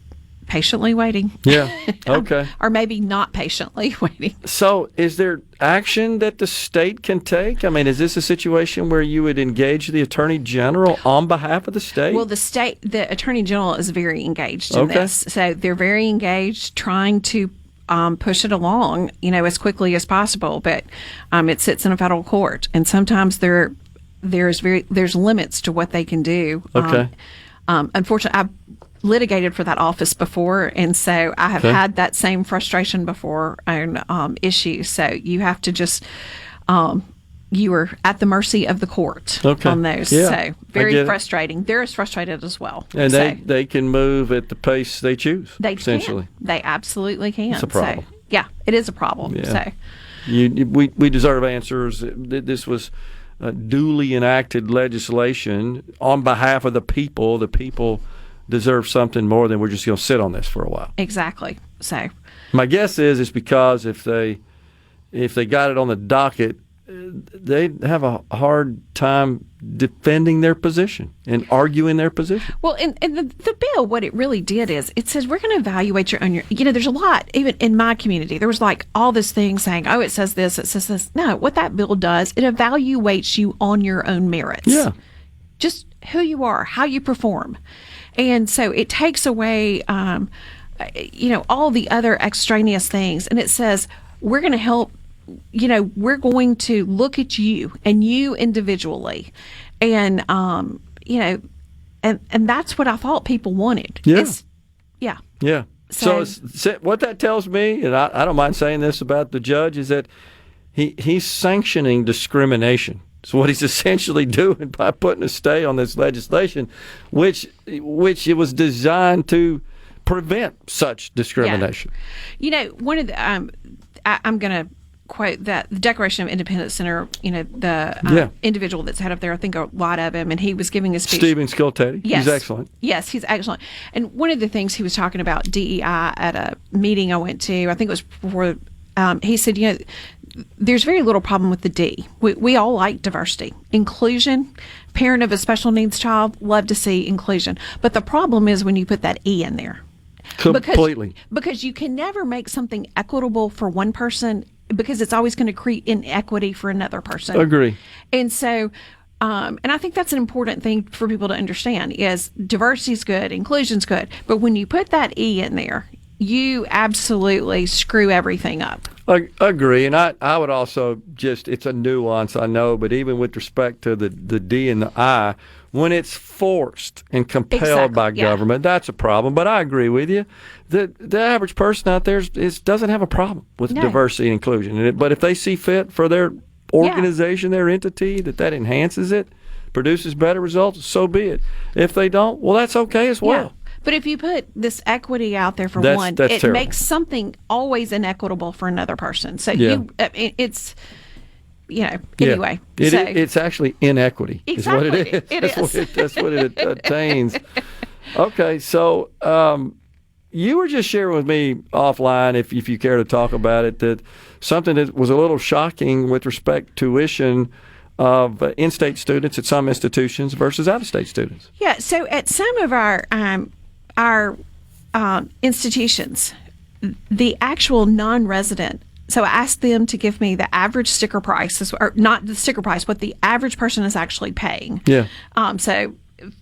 patiently waiting. Yeah. Okay. Or maybe not patiently waiting. So, is there action that the state can take? I mean, is this a situation where you would engage the Attorney General on behalf of the state? Well, the Attorney General is very engaged in this. So they're very engaged trying to push it along, as quickly as possible. But it sits in a federal court, and sometimes there's limits to what they can do. Okay. Unfortunately, I've litigated for that office before, and so I have had that same frustration before on issues. So you have to just you are at the mercy of the court on those. Yeah, so very frustrating. They're as frustrated as well. And they can move at the pace they choose. They essentially can. They absolutely can. It's a problem. So, yeah, it is a problem. Yeah. So we deserve answers. This was duly enacted legislation on behalf of the people. The people deserve something more than we're just going to sit on this for a while. Exactly. So my guess is it's because if they got it on the docket, they'd have a hard time defending their position and arguing their position. Well, and the bill, what it really did is it says we're going to evaluate your own. There's a lot, even in my community, there was like all this thing saying, oh, it says this, it says this. No, what that bill does, it evaluates you on your own merits. Yeah. Just who you are, how you perform. And so it takes away, all the other extraneous things. And it says, we're going to help, we're going to look at you and you individually. And, and that's what I thought people wanted. Yeah. Yeah. So what that tells me, and I don't mind saying this about the judge, is that he's sanctioning discrimination. So what he's essentially doing by putting a stay on this legislation, which it was designed to prevent such discrimination. Yeah. One of the I'm going to quote that the Declaration of Independence Center. The individual that's head up there, I think a lot of him, and he was giving a speech. Stephen Skoltedi. Yes. He's excellent. Yes, he's excellent. And one of the things he was talking about DEI at a meeting I went to, I think it was before. He said, there's very little problem with the D. We all like diversity. Inclusion, parent of a special needs child, love to see inclusion. But the problem is when you put that E in there. Completely. Because you can never make something equitable for one person because it's always going to create inequity for another person. Agree. And so, and I think that's an important thing for people to understand is diversity's good, inclusion's good. But when you put that E in there, you absolutely screw everything up. I agree, and I would also it's a nuance, I know, but even with respect to the D and the I, when it's forced and compelled by government, that's a problem. But I agree with you. The average person out there doesn't have a problem with diversity and inclusion. But if they see fit for their organization, their entity, that enhances it, produces better results, so be it. If they don't, well, that's okay as well. Yeah. But if you put this equity out there for one, that's it terrible. Makes something always inequitable for another person. So it's, anyway. It's actually inequity. Exactly. Is what it is. That's what it attains. Okay, so you were just sharing with me offline, if you care to talk about it, that something that was a little shocking with respect to tuition of in-state students at some institutions versus out-of-state students. Yeah, so at some of our institutions, the actual non-resident, so I asked them to give me the average sticker price, or not the sticker price, what the average person is actually paying. Yeah. So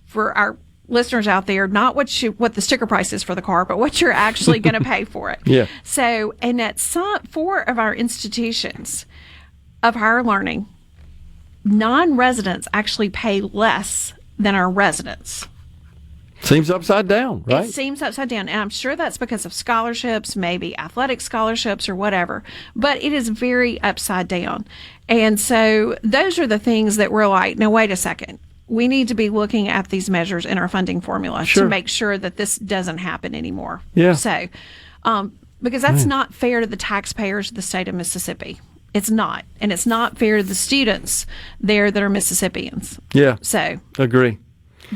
for our listeners out there, not what the sticker price is for the car, but what you're actually going to pay for it. Yeah. So, and at 4 of our institutions of higher learning, non-residents actually pay less than our residents. Seems upside down, right? It seems upside down. And I'm sure that's because of scholarships, maybe athletic scholarships or whatever. But it is very upside down. And so those are the things that we're like, now, wait a second. We need to be looking at these measures in our funding formula to make sure that this doesn't happen anymore. Yeah. So, because that's not fair to the taxpayers of the state of Mississippi. It's not. And it's not fair to the students there that are Mississippians. Yeah. So, agree.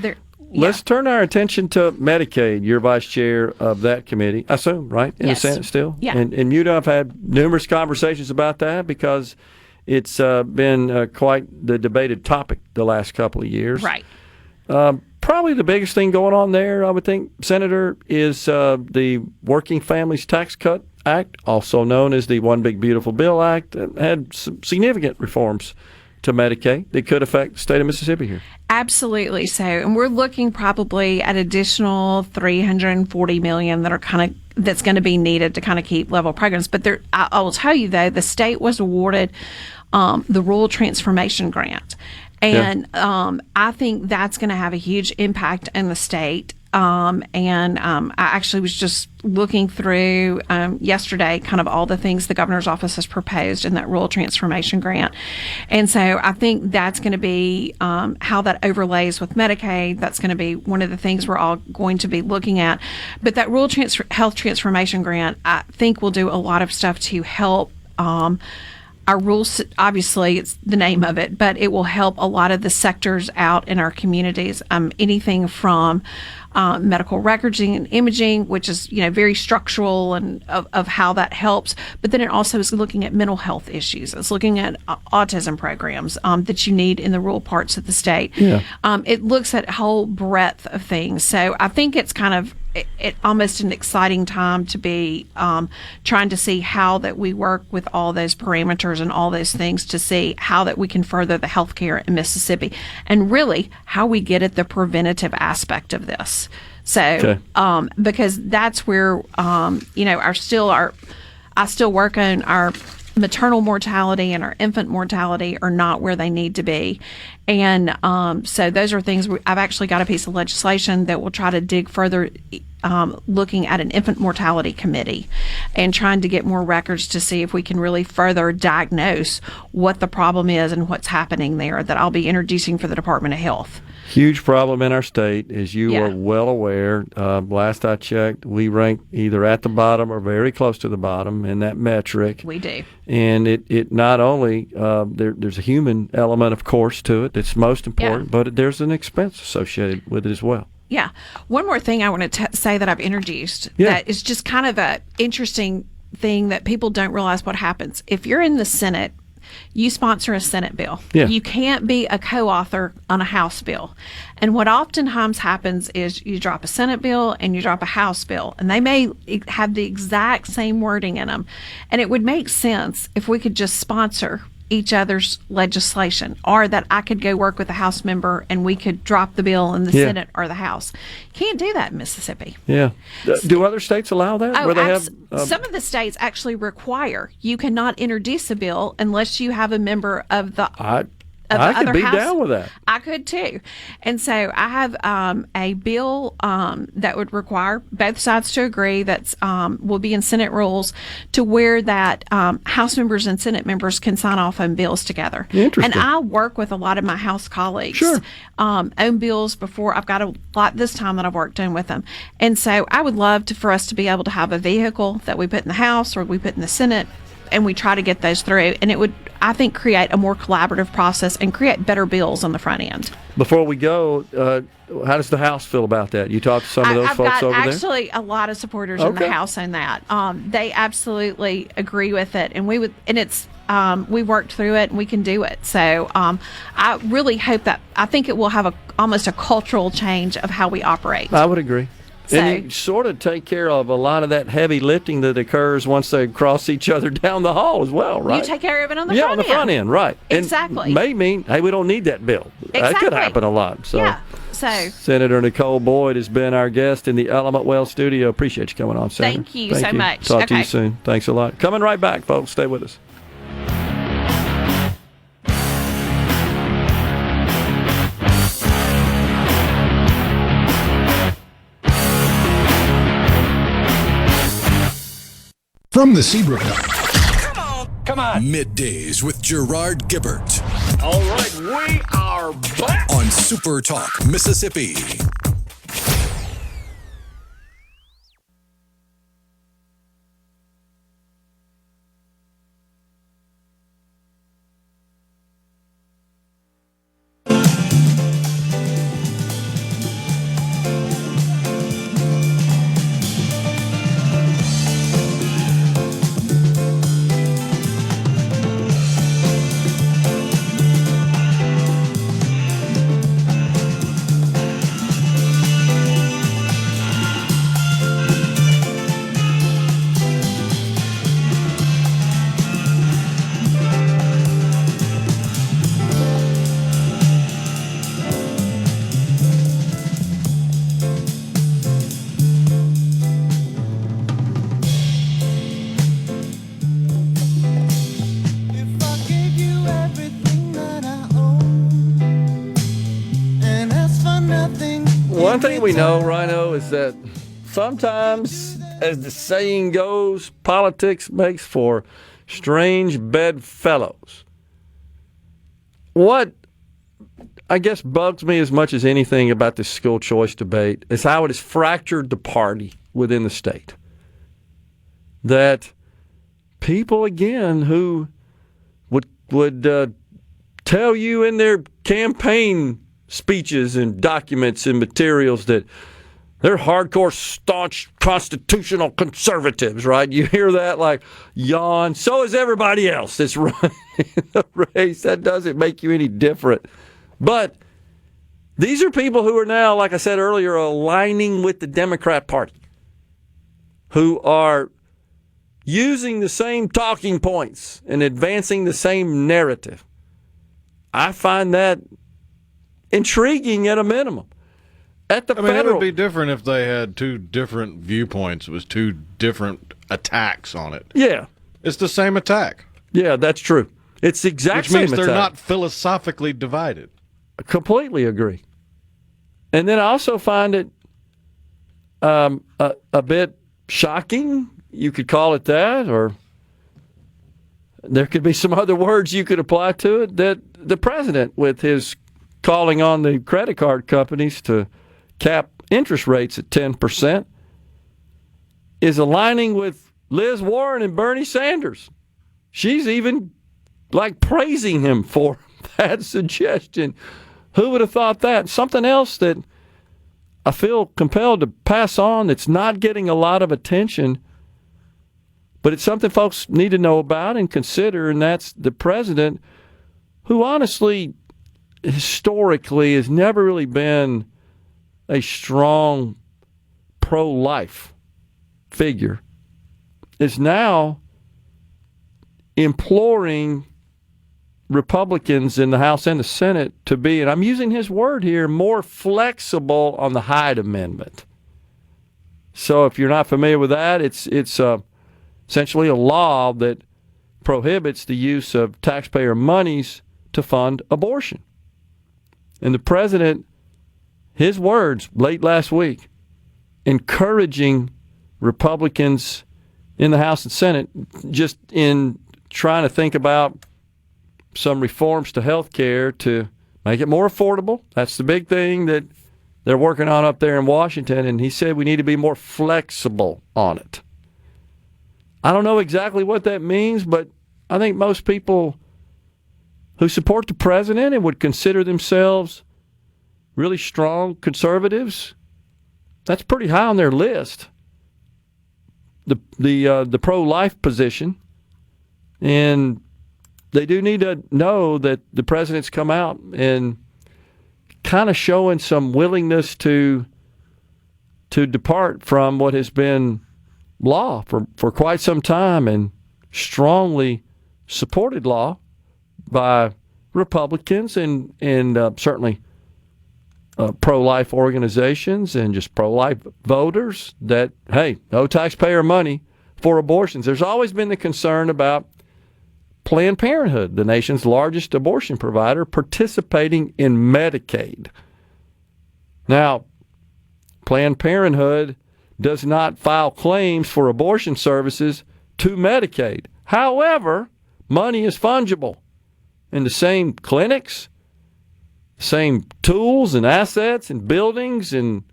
yeah. Let's turn our attention to Medicaid. You're vice chair of that committee, I assume, right? In Yes. the Senate still? Yeah. And you know, I've had numerous conversations about that because it's been quite the debated topic the last couple of years. Right. Probably the biggest thing going on there, I would think, Senator, is the Working Families Tax Cut Act, also known as the One Big Beautiful Bill Act, that had some significant reforms to Medicaid that could affect the state of Mississippi here. Absolutely. So, and we're looking probably at additional $340 million that's going to be needed to kind of keep level programs. But I will tell you though, the state was awarded the Rural Transformation Grant. And I think that's going to have a huge impact in the state. I actually was just looking through yesterday kind of all the things the governor's office has proposed in that rural transformation grant. And so I think that's going to be how that overlays with Medicaid. That's going to be one of the things we're all going to be looking at. But that rural health transformation grant, I think, will do a lot of stuff to help our rules. Obviously, it's the name of it, but it will help a lot of the sectors out in our communities. Anything from medical records and imaging, which is very structural and of how that helps. But then it also is looking at mental health issues. It's looking at autism programs that you need in the rural parts of the state. Yeah. It looks at a whole breadth of things. So I think it's kind of almost an exciting time to be trying to see how that we work with all those parameters and all those things to see how that we can further the healthcare in Mississippi, and really how we get at the preventative aspect of this. So, because that's where I still work on our maternal mortality and our infant mortality are not where they need to be. And so those are things I've actually got a piece of legislation that will try to dig further, looking at an infant mortality committee and trying to get more records to see if we can really further diagnose what the problem is and what's happening there, that I'll be introducing for the Department of Health. Huge problem in our state, as you are well aware. Last I checked, we rank either at the bottom or very close to the bottom in that metric. We do. And it not only, there's a human element, of course, to it that's most important, but there's an expense associated with it as well. Yeah. One more thing I want to say that I've introduced that is just kind of an interesting thing that people don't realize what happens. If you're in the Senate, you sponsor a Senate bill. Yeah. You can't be a co-author on a House bill. And what oftentimes happens is you drop a Senate bill and you drop a House bill, and they may have the exact same wording in them. And it would make sense if we could just sponsor each other's legislation, or that I could go work with a House member and we could drop the bill in the Senate or the House. Can't do that in Mississippi. Yeah. Do other states allow that? Oh, where they have, some of the states actually require you cannot introduce a bill unless you have a member of the I could be House. down with that. I could too. And so I have a bill that would require both sides to agree that's will be in Senate rules, to where that House members and Senate members can sign off on bills together. Interesting. And I work with a lot of my House colleagues on bills before. I've got a lot this time that I've worked on with them. And so I would love for us to be able to have a vehicle that we put in the House or we put in the Senate, and we try to get those through. And it would, I think, create a more collaborative process and create better bills on the front end. Before we go, how does the House feel about that? You talked to some of those folks over there? I've got actually a lot of supporters in the House on that. They absolutely agree with it, and we worked through it, and we can do it. So I really hope that, I think it will have almost a cultural change of how we operate. I would agree. So, and you sort of take care of a lot of that heavy lifting that occurs once they cross each other down the hall as well, right? You take care of it on the front end. Yeah, on the front end, right. Exactly. And may mean, hey, we don't need that bill. Exactly. That could happen a lot. So, yeah. So Senator Nicole Boyd has been our guest in the Element Well studio. Appreciate you coming on, Senator. Thank you so much. Talk to you soon. Thanks a lot. Coming right back, folks. Stay with us. From the Seabrook Come on. MidDays with Gerard Gibert All right, we are back. on SuperTalk, Mississippi. One thing we know, Rhino, is that sometimes, as the saying goes, politics makes for strange bedfellows. What I guess bugs me as much as anything about this school choice debate is how it has fractured the party within the state. That people, again, who would tell you in their campaign speeches and documents and materials that they're hardcore, staunch, constitutional conservatives, right? You hear that like, yawn. So is everybody else that's running the race. That doesn't make you any different. But these are people who are now, like I said earlier, aligning with the Democrat Party, who are using the same talking points and advancing the same narrative. I find that intriguing at a minimum. It would be different if they had two different viewpoints. It was two different attacks on it. Yeah. It's the same attack. Yeah, that's true. It's the exact same attack. Which means they're not philosophically divided. I completely agree. And then I also find it a bit shocking, you could call it that, or there could be some other words you could apply to it, that the president, with his calling on the credit card companies to cap interest rates at 10%, is aligning with Liz Warren and Bernie Sanders. She's even praising him for that suggestion. Who would have thought that? Something else that I feel compelled to pass on that's not getting a lot of attention, but it's something folks need to know about and consider, and that's the president, who honestly, historically, has never really been a strong pro-life figure, is now imploring Republicans in the House and the Senate to be, and I'm using his word here, more flexible on the Hyde Amendment. So if you're not familiar with that, it's essentially a law that prohibits the use of taxpayer monies to fund abortion. And the president, his words late last week, encouraging Republicans in the House and Senate just in trying to think about some reforms to health care to make it more affordable. That's the big thing that they're working on up there in Washington. And he said we need to be more flexible on it. I don't know exactly what that means, but I think most people who support the president and would consider themselves really strong conservatives, that's pretty high on their list. The pro-life position. And they do need to know that the president's come out and kind of showing some willingness to depart from what has been law for quite some time, and strongly supported law by Republicans and certainly pro-life organizations and just pro-life voters, that, hey, no taxpayer money for abortions. There's always been the concern about Planned Parenthood, the nation's largest abortion provider, participating in Medicaid. Now, Planned Parenthood does not file claims for abortion services to Medicaid. However, money is fungible, and the same clinics, same tools and assets and buildings and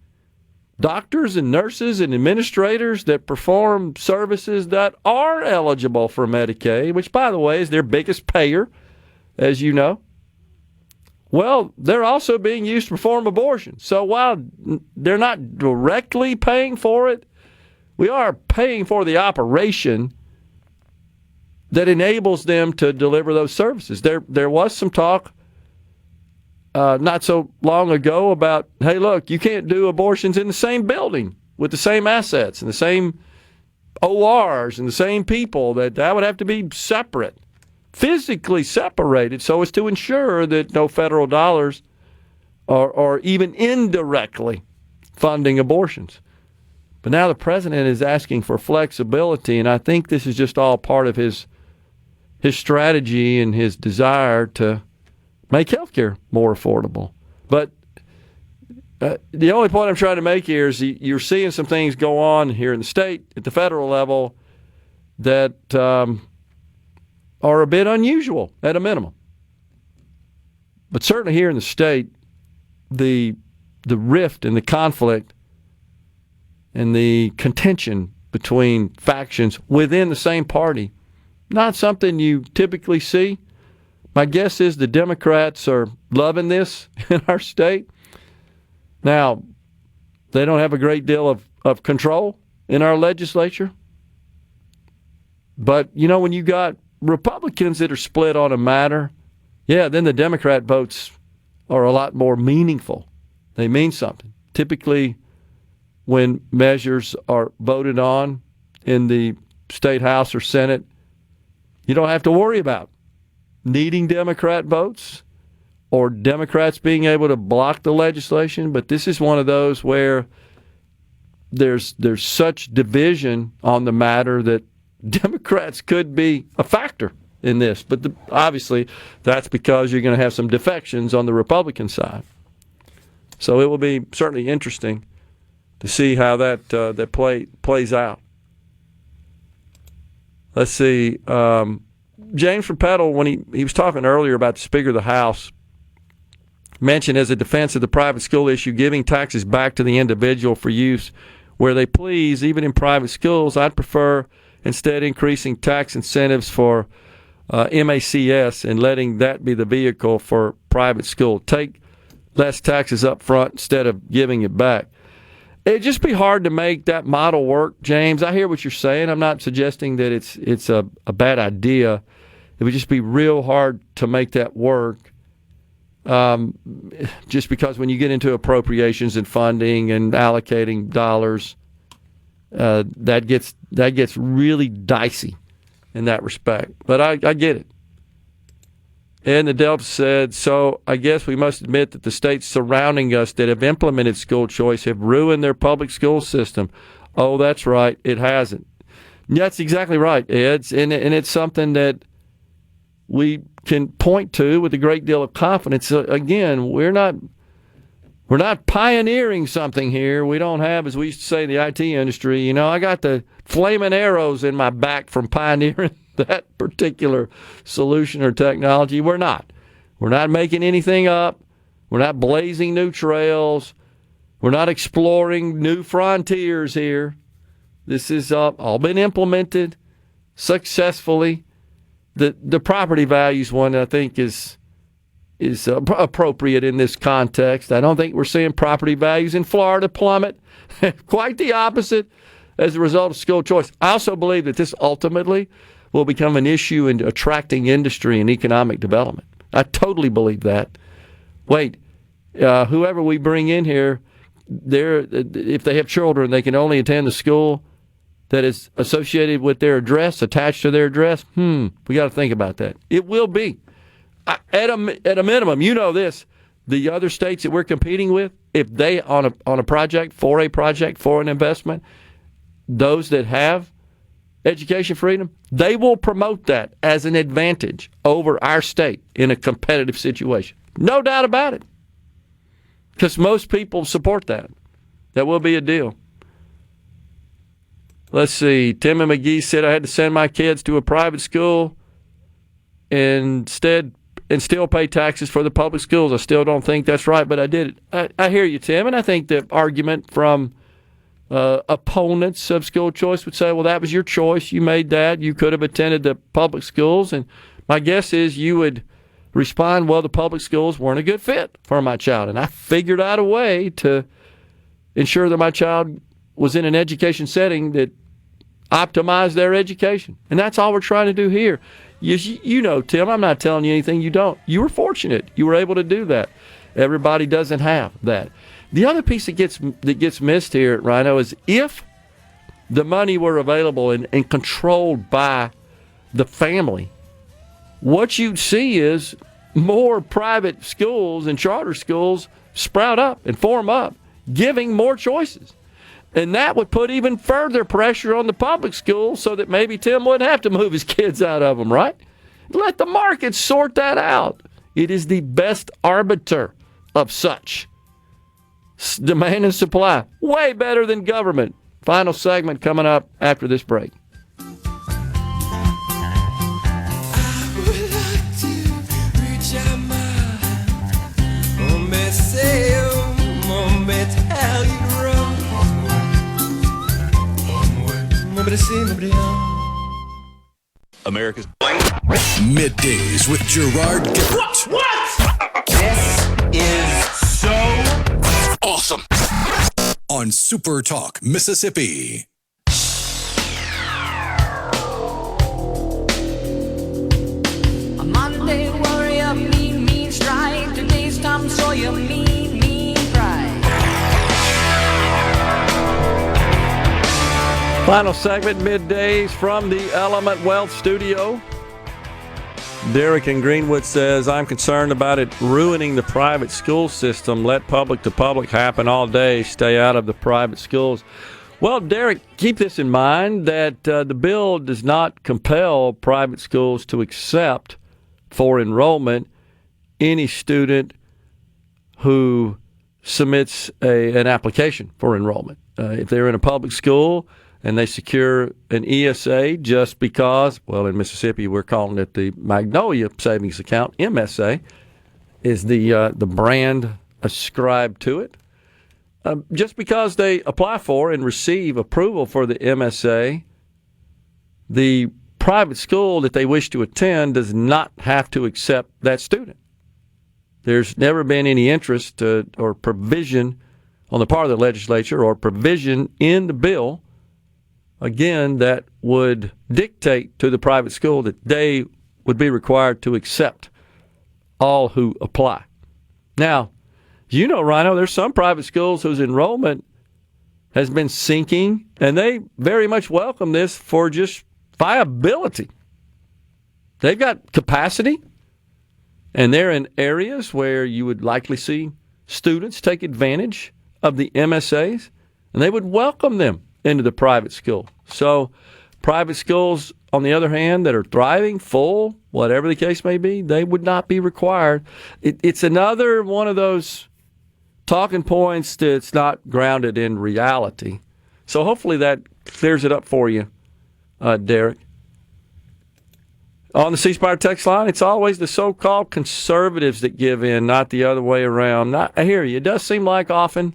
doctors and nurses and administrators that perform services that are eligible for Medicaid, which, by the way, is their biggest payer, as you know. Well, they're also being used to perform abortions. So while they're not directly paying for it, we are paying for the operation that enables them to deliver those services. There was some talk not so long ago about, hey, look, you can't do abortions in the same building with the same assets and the same ORs and the same people, that would have to be separate, physically separated, so as to ensure that no federal dollars are even indirectly funding abortions. But now the president is asking for flexibility, and I think this is just all part of his strategy and his desire to make health care more affordable. But the only point I'm trying to make here is you're seeing some things go on here in the state, at the federal level, that are a bit unusual at a minimum. But certainly here in the state, the rift and the conflict and the contention between factions within the same party, not something you typically see. My guess is the Democrats are loving this in our state. Now, they don't have a great deal of control in our legislature. But, when you got Republicans that are split on a matter, then the Democrat votes are a lot more meaningful. They mean something. Typically, when measures are voted on in the state House or Senate, you don't have to worry about needing Democrat votes or Democrats being able to block the legislation. But this is one of those where there's such division on the matter that Democrats could be a factor in this. But obviously, that's because you're going to have some defections on the Republican side. So it will be certainly interesting to see how that plays out. Let's see. James from Petal, when he was talking earlier about the Speaker of the House, mentioned as a defense of the private school issue, giving taxes back to the individual for use where they please, even in private schools. I'd prefer instead increasing tax incentives for MACS and letting that be the vehicle for private school. Take less taxes up front instead of giving it back. It'd just be hard to make that model work, James. I hear what you're saying. I'm not suggesting that it's a bad idea. It would just be real hard to make that work. Just because when you get into appropriations and funding and allocating dollars, that gets really dicey in that respect. But I get it. And the Dept said, so I guess we must admit that the states surrounding us that have implemented school choice have ruined their public school system. Oh, that's right. It hasn't. That's exactly right, Ed. And it's something that we can point to with a great deal of confidence. Again, we're not pioneering something here. We don't have, as we used to say in the IT industry, I got the flaming arrows in my back from pioneering that particular solution or technology. We're not. We're not making anything up. We're not blazing new trails. We're not exploring new frontiers here. This has all been implemented successfully. The property values one, I think, is appropriate in this context. I don't think we're seeing property values in Florida plummet. Quite the opposite as a result of school choice. I also believe that this ultimately will become an issue in attracting industry and economic development. I totally believe that. Wait, whoever we bring in here, if they have children, they can only attend the school that is associated with their address, attached to their address. We got to think about that. It will be. At a minimum, this, the other states that we're competing with, if they, on a project, for an investment, those that have education freedom, they will promote that as an advantage over our state in a competitive situation. No doubt about it. Because most people support that. That will be a deal. Let's see. Tim and McGee said I had to send my kids to a private school and still pay taxes for the public schools. I still don't think that's right, but I did it. I hear you, Tim, and I think the argument from opponents of school choice would say, well, that was your choice. You made that. You could have attended the public schools. And my guess is you would respond, well, the public schools weren't a good fit for my child. And I figured out a way to ensure that my child was in an education setting that optimized their education. And that's all we're trying to do here. Tim, I'm not telling you anything you don't. You were fortunate. You were able to do that. Everybody doesn't have that. The other piece that gets missed here, Rhino, is if the money were available and controlled by the family, what you'd see is more private schools and charter schools sprout up and form up, giving more choices. And that would put even further pressure on the public schools so that maybe Tim wouldn't have to move his kids out of them, right? Let the market sort that out. It is the best arbiter of such. Demand and supply. Way better than government. Final segment coming up after this break. America's Middays with Gerard Gibert. What? This is so Awesome. On SuperTalk, Mississippi. A Monday warrior, mean strike. Today's Tom Sawyer, mean pride. Final segment, Middays from the Element Wealth Studio. Derek in Greenwood says, I'm concerned about it ruining the private school system. Let public to public happen all day. Stay out of the private schools. Well, Derek, keep this in mind that the bill does not compel private schools to accept for enrollment any student who submits an application for enrollment. If they're in a public school and they secure an ESA just because, well, in Mississippi we're calling it the Magnolia Savings Account, MSA is the brand ascribed to it. Just because they apply for and receive approval for the MSA, the private school that they wish to attend does not have to accept that student. There's never been any interest or provision on the part of the legislature or provision in the bill, again, that would dictate to the private school that they would be required to accept all who apply. Now, you know, Rhino, there's some private schools whose enrollment has been sinking, and they very much welcome this for just viability. They've got capacity, and they're in areas where you would likely see students take advantage of the MSAs, and they would welcome them into the private school. So private schools, on the other hand, that are thriving, full, whatever the case may be, they would not be required. It's another one of those talking points that's not grounded in reality. So hopefully that clears it up for you, Derek. On the C Spire text line, it's always the so-called conservatives that give in, not the other way around. I hear you. It does seem like often,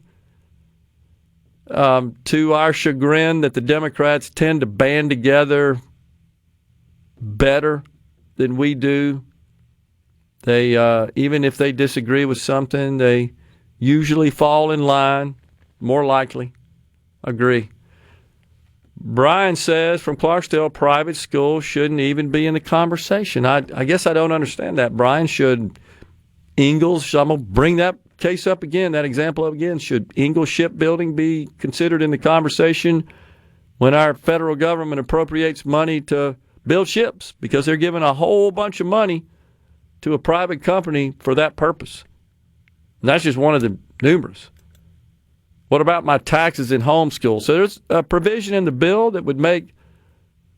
to our chagrin, that the Democrats tend to band together better than we do. They even if they disagree with something, they usually fall in line, more likely. Agree. Brian says from Clarksdale, private schools shouldn't even be in the conversation. I guess I don't understand that, Brian. Should Ingalls, I'm going to bring that case up again, that example up again. Should Ingalls Shipbuilding be considered in the conversation when our federal government appropriates money to build ships? Because they're giving a whole bunch of money to a private company for that purpose. And that's just one of the numerous. What about my taxes in homeschool? So there's a provision in the bill that would make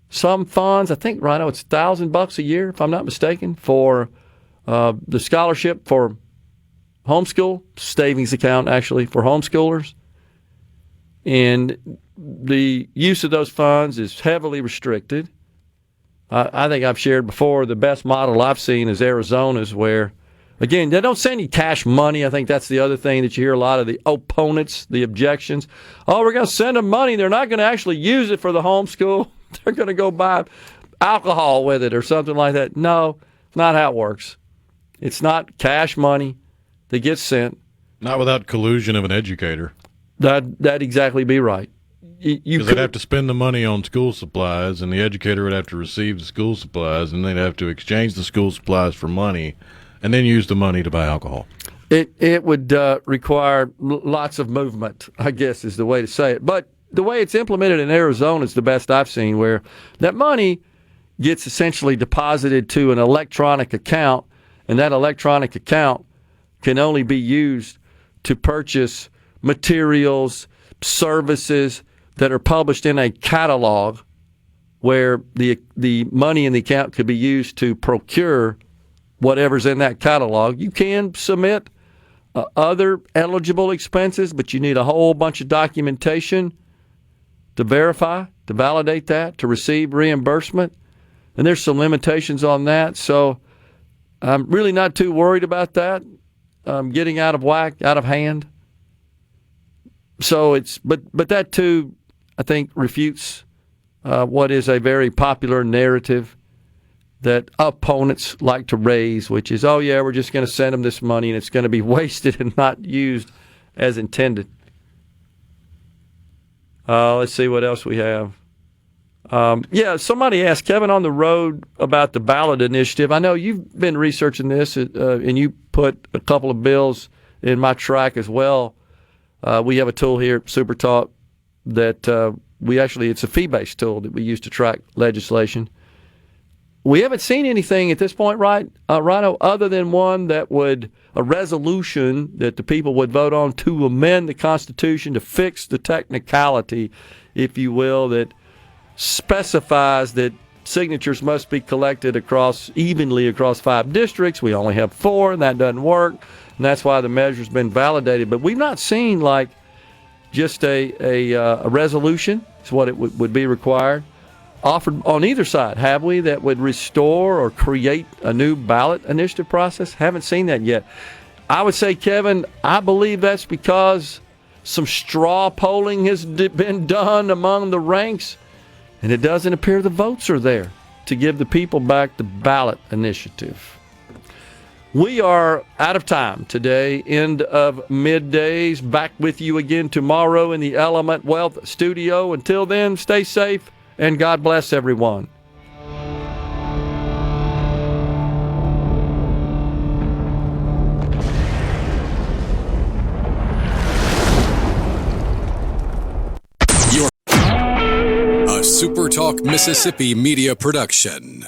some funds, I think, Rhino, it's $1,000 a year, if I'm not mistaken, for the scholarship for homeschool, savings account actually for homeschoolers. And the use of those funds is heavily restricted. I think I've shared before, the best model I've seen is Arizona's, where, again, they don't send you cash money. I think that's the other thing that you hear a lot of the opponents, the objections. Oh, we're going to send them money. They're not going to actually use it for the homeschool. They're going to go buy alcohol with it or something like that. No, it's not how it works. It's not cash money that gets sent. Not without collusion of an educator. That'd exactly be right. Because they'd have to spend the money on school supplies, and the educator would have to receive the school supplies, and they'd have to exchange the school supplies for money, and then use the money to buy alcohol. It would require lots of movement, I guess is the way to say it. But the way it's implemented in Arizona is the best I've seen, where that money gets essentially deposited to an electronic account, and that electronic account can only be used to purchase materials, services that are published in a catalog, where the money in the account could be used to procure whatever's in that catalog. You can submit other eligible expenses, but you need a whole bunch of documentation to verify, to validate that, to receive reimbursement. And there's some limitations on that. So I'm really not too worried about that getting out of whack, out of hand. So but that too, I think, refutes what is a very popular narrative that opponents like to raise, which is, oh yeah, we're just going to send them this money and it's going to be wasted and not used as intended. Let's see what else we have. Somebody asked Kevin on the road about the ballot initiative. I know you've been researching this, and you put a couple of bills in my track as well. We have a tool here at SuperTalk that it's a fee-based tool that we use to track legislation. We haven't seen anything at this point, right, Rhino, other than one that a resolution that the people would vote on to amend the Constitution to fix the technicality, if you will, that specifies that signatures must be collected evenly across 5 districts. We only have 4, and that doesn't work, and that's why the measure's been validated. But we've not seen just a resolution is what it would be required offered on either side, have we, that would restore or create a new ballot initiative process? Haven't seen that yet. I would say, Kevin, I believe that's because some straw polling has been done among the ranks, and it doesn't appear the votes are there to give the people back the ballot initiative. We are out of time today. End of Middays. Back with you again tomorrow in the Element Wealth studio. Until then, stay safe and God bless everyone. A SuperTalk Mississippi media production.